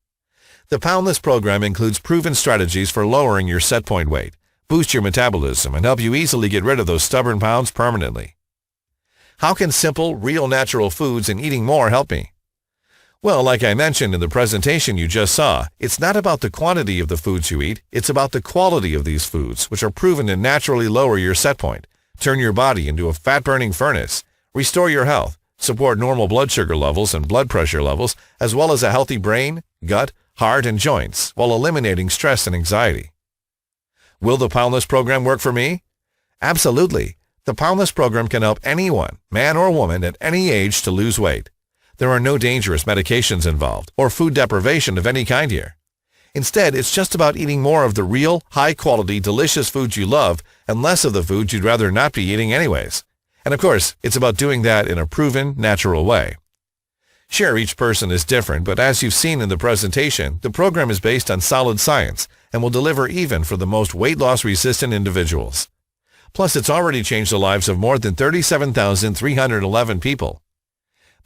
The POUNDLESS program includes proven strategies for lowering your set point weight, boost your metabolism, and help you easily get rid of those stubborn pounds permanently. How can simple, real natural foods and eating more help me? Well, like I mentioned in the presentation you just saw, it's not about the quantity of the foods you eat, it's about the quality of these foods, which are proven to naturally lower your set point, turn your body into a fat-burning furnace, restore your health, support normal blood sugar levels and blood pressure levels, as well as a healthy brain, gut, heart, and joints, while eliminating stress and anxiety. Will the POUNDLESS program work for me? Absolutely. The POUNDLESS program can help anyone, man or woman, at any age to lose weight. There are no dangerous medications involved or food deprivation of any kind here. Instead, it's just about eating more of the real, high-quality, delicious foods you love and less of the foods you'd rather not be eating anyways. And of course, it's about doing that in a proven, natural way. Sure, each person is different, but as you've seen in the presentation, the program is based on solid science and will deliver even for the most weight loss resistant individuals. Plus, it's already changed the lives of more than 37,311 people.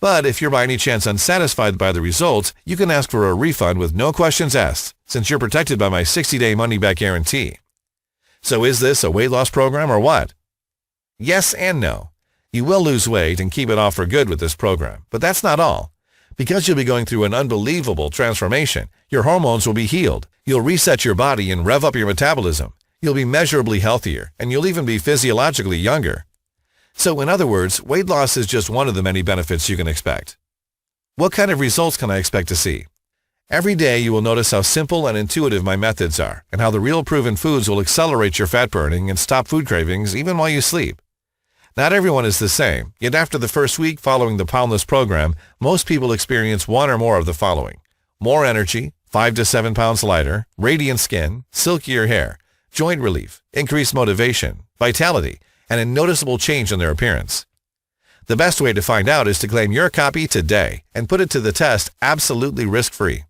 But if you're by any chance unsatisfied by the results, you can ask for a refund with no questions asked, since you're protected by my 60-day money-back guarantee. So is this a weight loss program or what? Yes and no. You will lose weight and keep it off for good with this program, but that's not all. Because you'll be going through an unbelievable transformation, your hormones will be healed, you'll reset your body and rev up your metabolism, you'll be measurably healthier, and you'll even be physiologically younger. So in other words, weight loss is just one of the many benefits you can expect. What kind of results can I expect to see? Every day you will notice how simple and intuitive my methods are, and how the real proven foods will accelerate your fat burning and stop food cravings even while you sleep. Not everyone is the same, yet after the first week following the POUNDLESS program, most people experience one or more of the following: more energy, 5 to 7 pounds lighter, radiant skin, silkier hair, joint relief, increased motivation, vitality, and a noticeable change in their appearance. The best way to find out is to claim your copy today and put it to the test absolutely risk-free.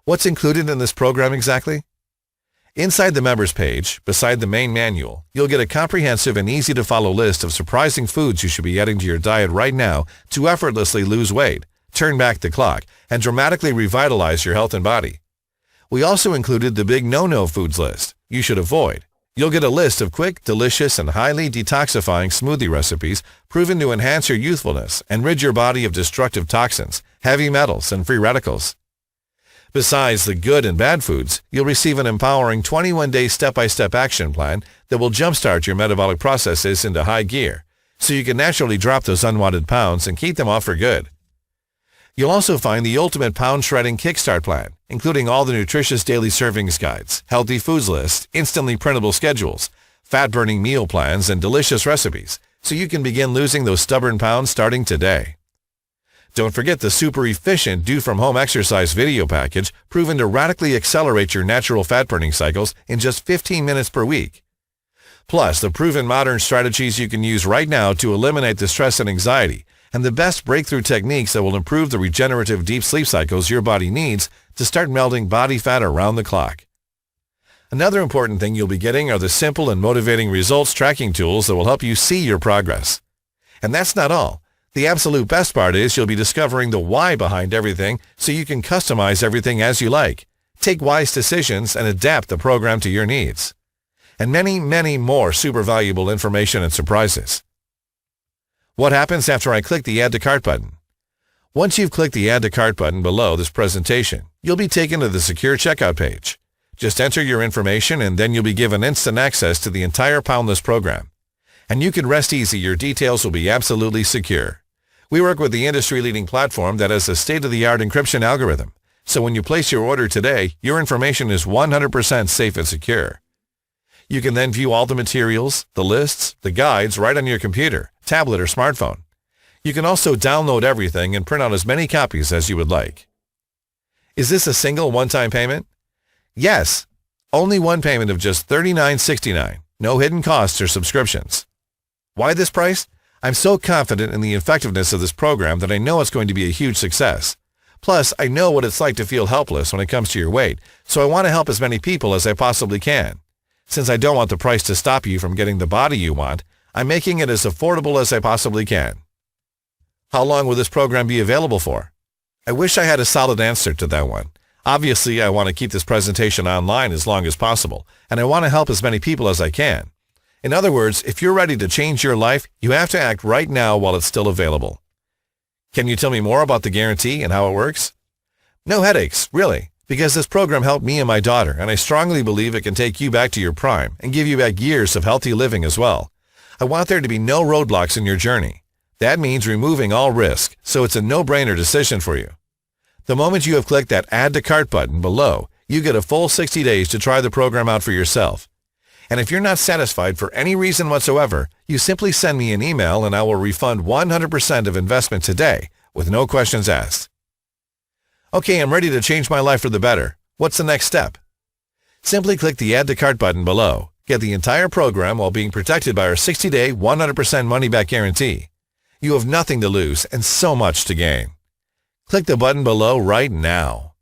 What's included in this program exactly? Inside the members page, beside the main manual, you'll get a comprehensive and easy-to-follow list of surprising foods you should be adding to your diet right now to effortlessly lose weight, turn back the clock, and dramatically revitalize your health and body. We also included the big no-no foods list you should avoid. You'll get a list of quick, delicious, and highly detoxifying smoothie recipes proven to enhance your youthfulness and rid your body of destructive toxins, heavy metals, and free radicals. Besides the good and bad foods, you'll receive an empowering 21-day step-by-step action plan that will jumpstart your metabolic processes into high gear, so you can naturally drop those unwanted pounds and keep them off for good. You'll also find the ultimate pound shredding kickstart plan, including all the nutritious daily servings guides, healthy foods lists, instantly printable schedules, fat-burning meal plans, and delicious recipes, so you can begin losing those stubborn pounds starting today. Don't forget the super efficient do-from-home exercise video package proven to radically accelerate your natural fat-burning cycles in just 15 minutes per week. Plus, the proven modern strategies you can use right now to eliminate the stress and anxiety, and the best breakthrough techniques that will improve the regenerative deep sleep cycles your body needs to start melting body fat around the clock. Another important thing you'll be getting are the simple and motivating results tracking tools that will help you see your progress. And that's not all. The absolute best part is you'll be discovering the why behind everything so you can customize everything as you like, take wise decisions, and adapt the program to your needs. And many, many more super valuable information and surprises. What happens after I click the Add to Cart button? Once you've clicked the Add to Cart button below this presentation, you'll be taken to the secure checkout page. Just enter your information and then you'll be given instant access to the entire POUNDLESS program. And you can rest easy, your details will be absolutely secure. We work with the industry-leading platform that has a state-of-the-art encryption algorithm, so when you place your order today, your information is 100% safe and secure. You can then view all the materials, the lists, the guides right on your computer, tablet, or smartphone. You can also download everything and print out as many copies as you would like. Is this a single one-time payment? Yes, only one payment of just $39.69, no hidden costs or subscriptions. Why this price? I'm so confident in the effectiveness of this program that I know it's going to be a huge success. Plus, I know what it's like to feel helpless when it comes to your weight, so I want to help as many people as I possibly can. Since I don't want the price to stop you from getting the body you want, I'm making it as affordable as I possibly can. How long will this program be available for? I wish I had a solid answer to that one. Obviously, I want to keep this presentation online as long as possible, and I want to help as many people as I can. In other words, if you're ready to change your life, you have to act right now while it's still available. Can you tell me more about the guarantee and how it works? No headaches, really, because this program helped me and my daughter, and I strongly believe it can take you back to your prime and give you back years of healthy living as well. I want there to be no roadblocks in your journey. That means removing all risk, so it's a no-brainer decision for you. The moment you have clicked that Add to Cart button below, you get a full 60 days to try the program out for yourself. And if you're not satisfied for any reason whatsoever, you simply send me an email and I will refund 100% of investment today with no questions asked. Okay, I'm ready to change my life for the better. What's the next step? Simply click the Add to Cart button below. Get the entire program while being protected by our 60-day, 100% money-back guarantee. You have nothing to lose and so much to gain. Click the button below right now.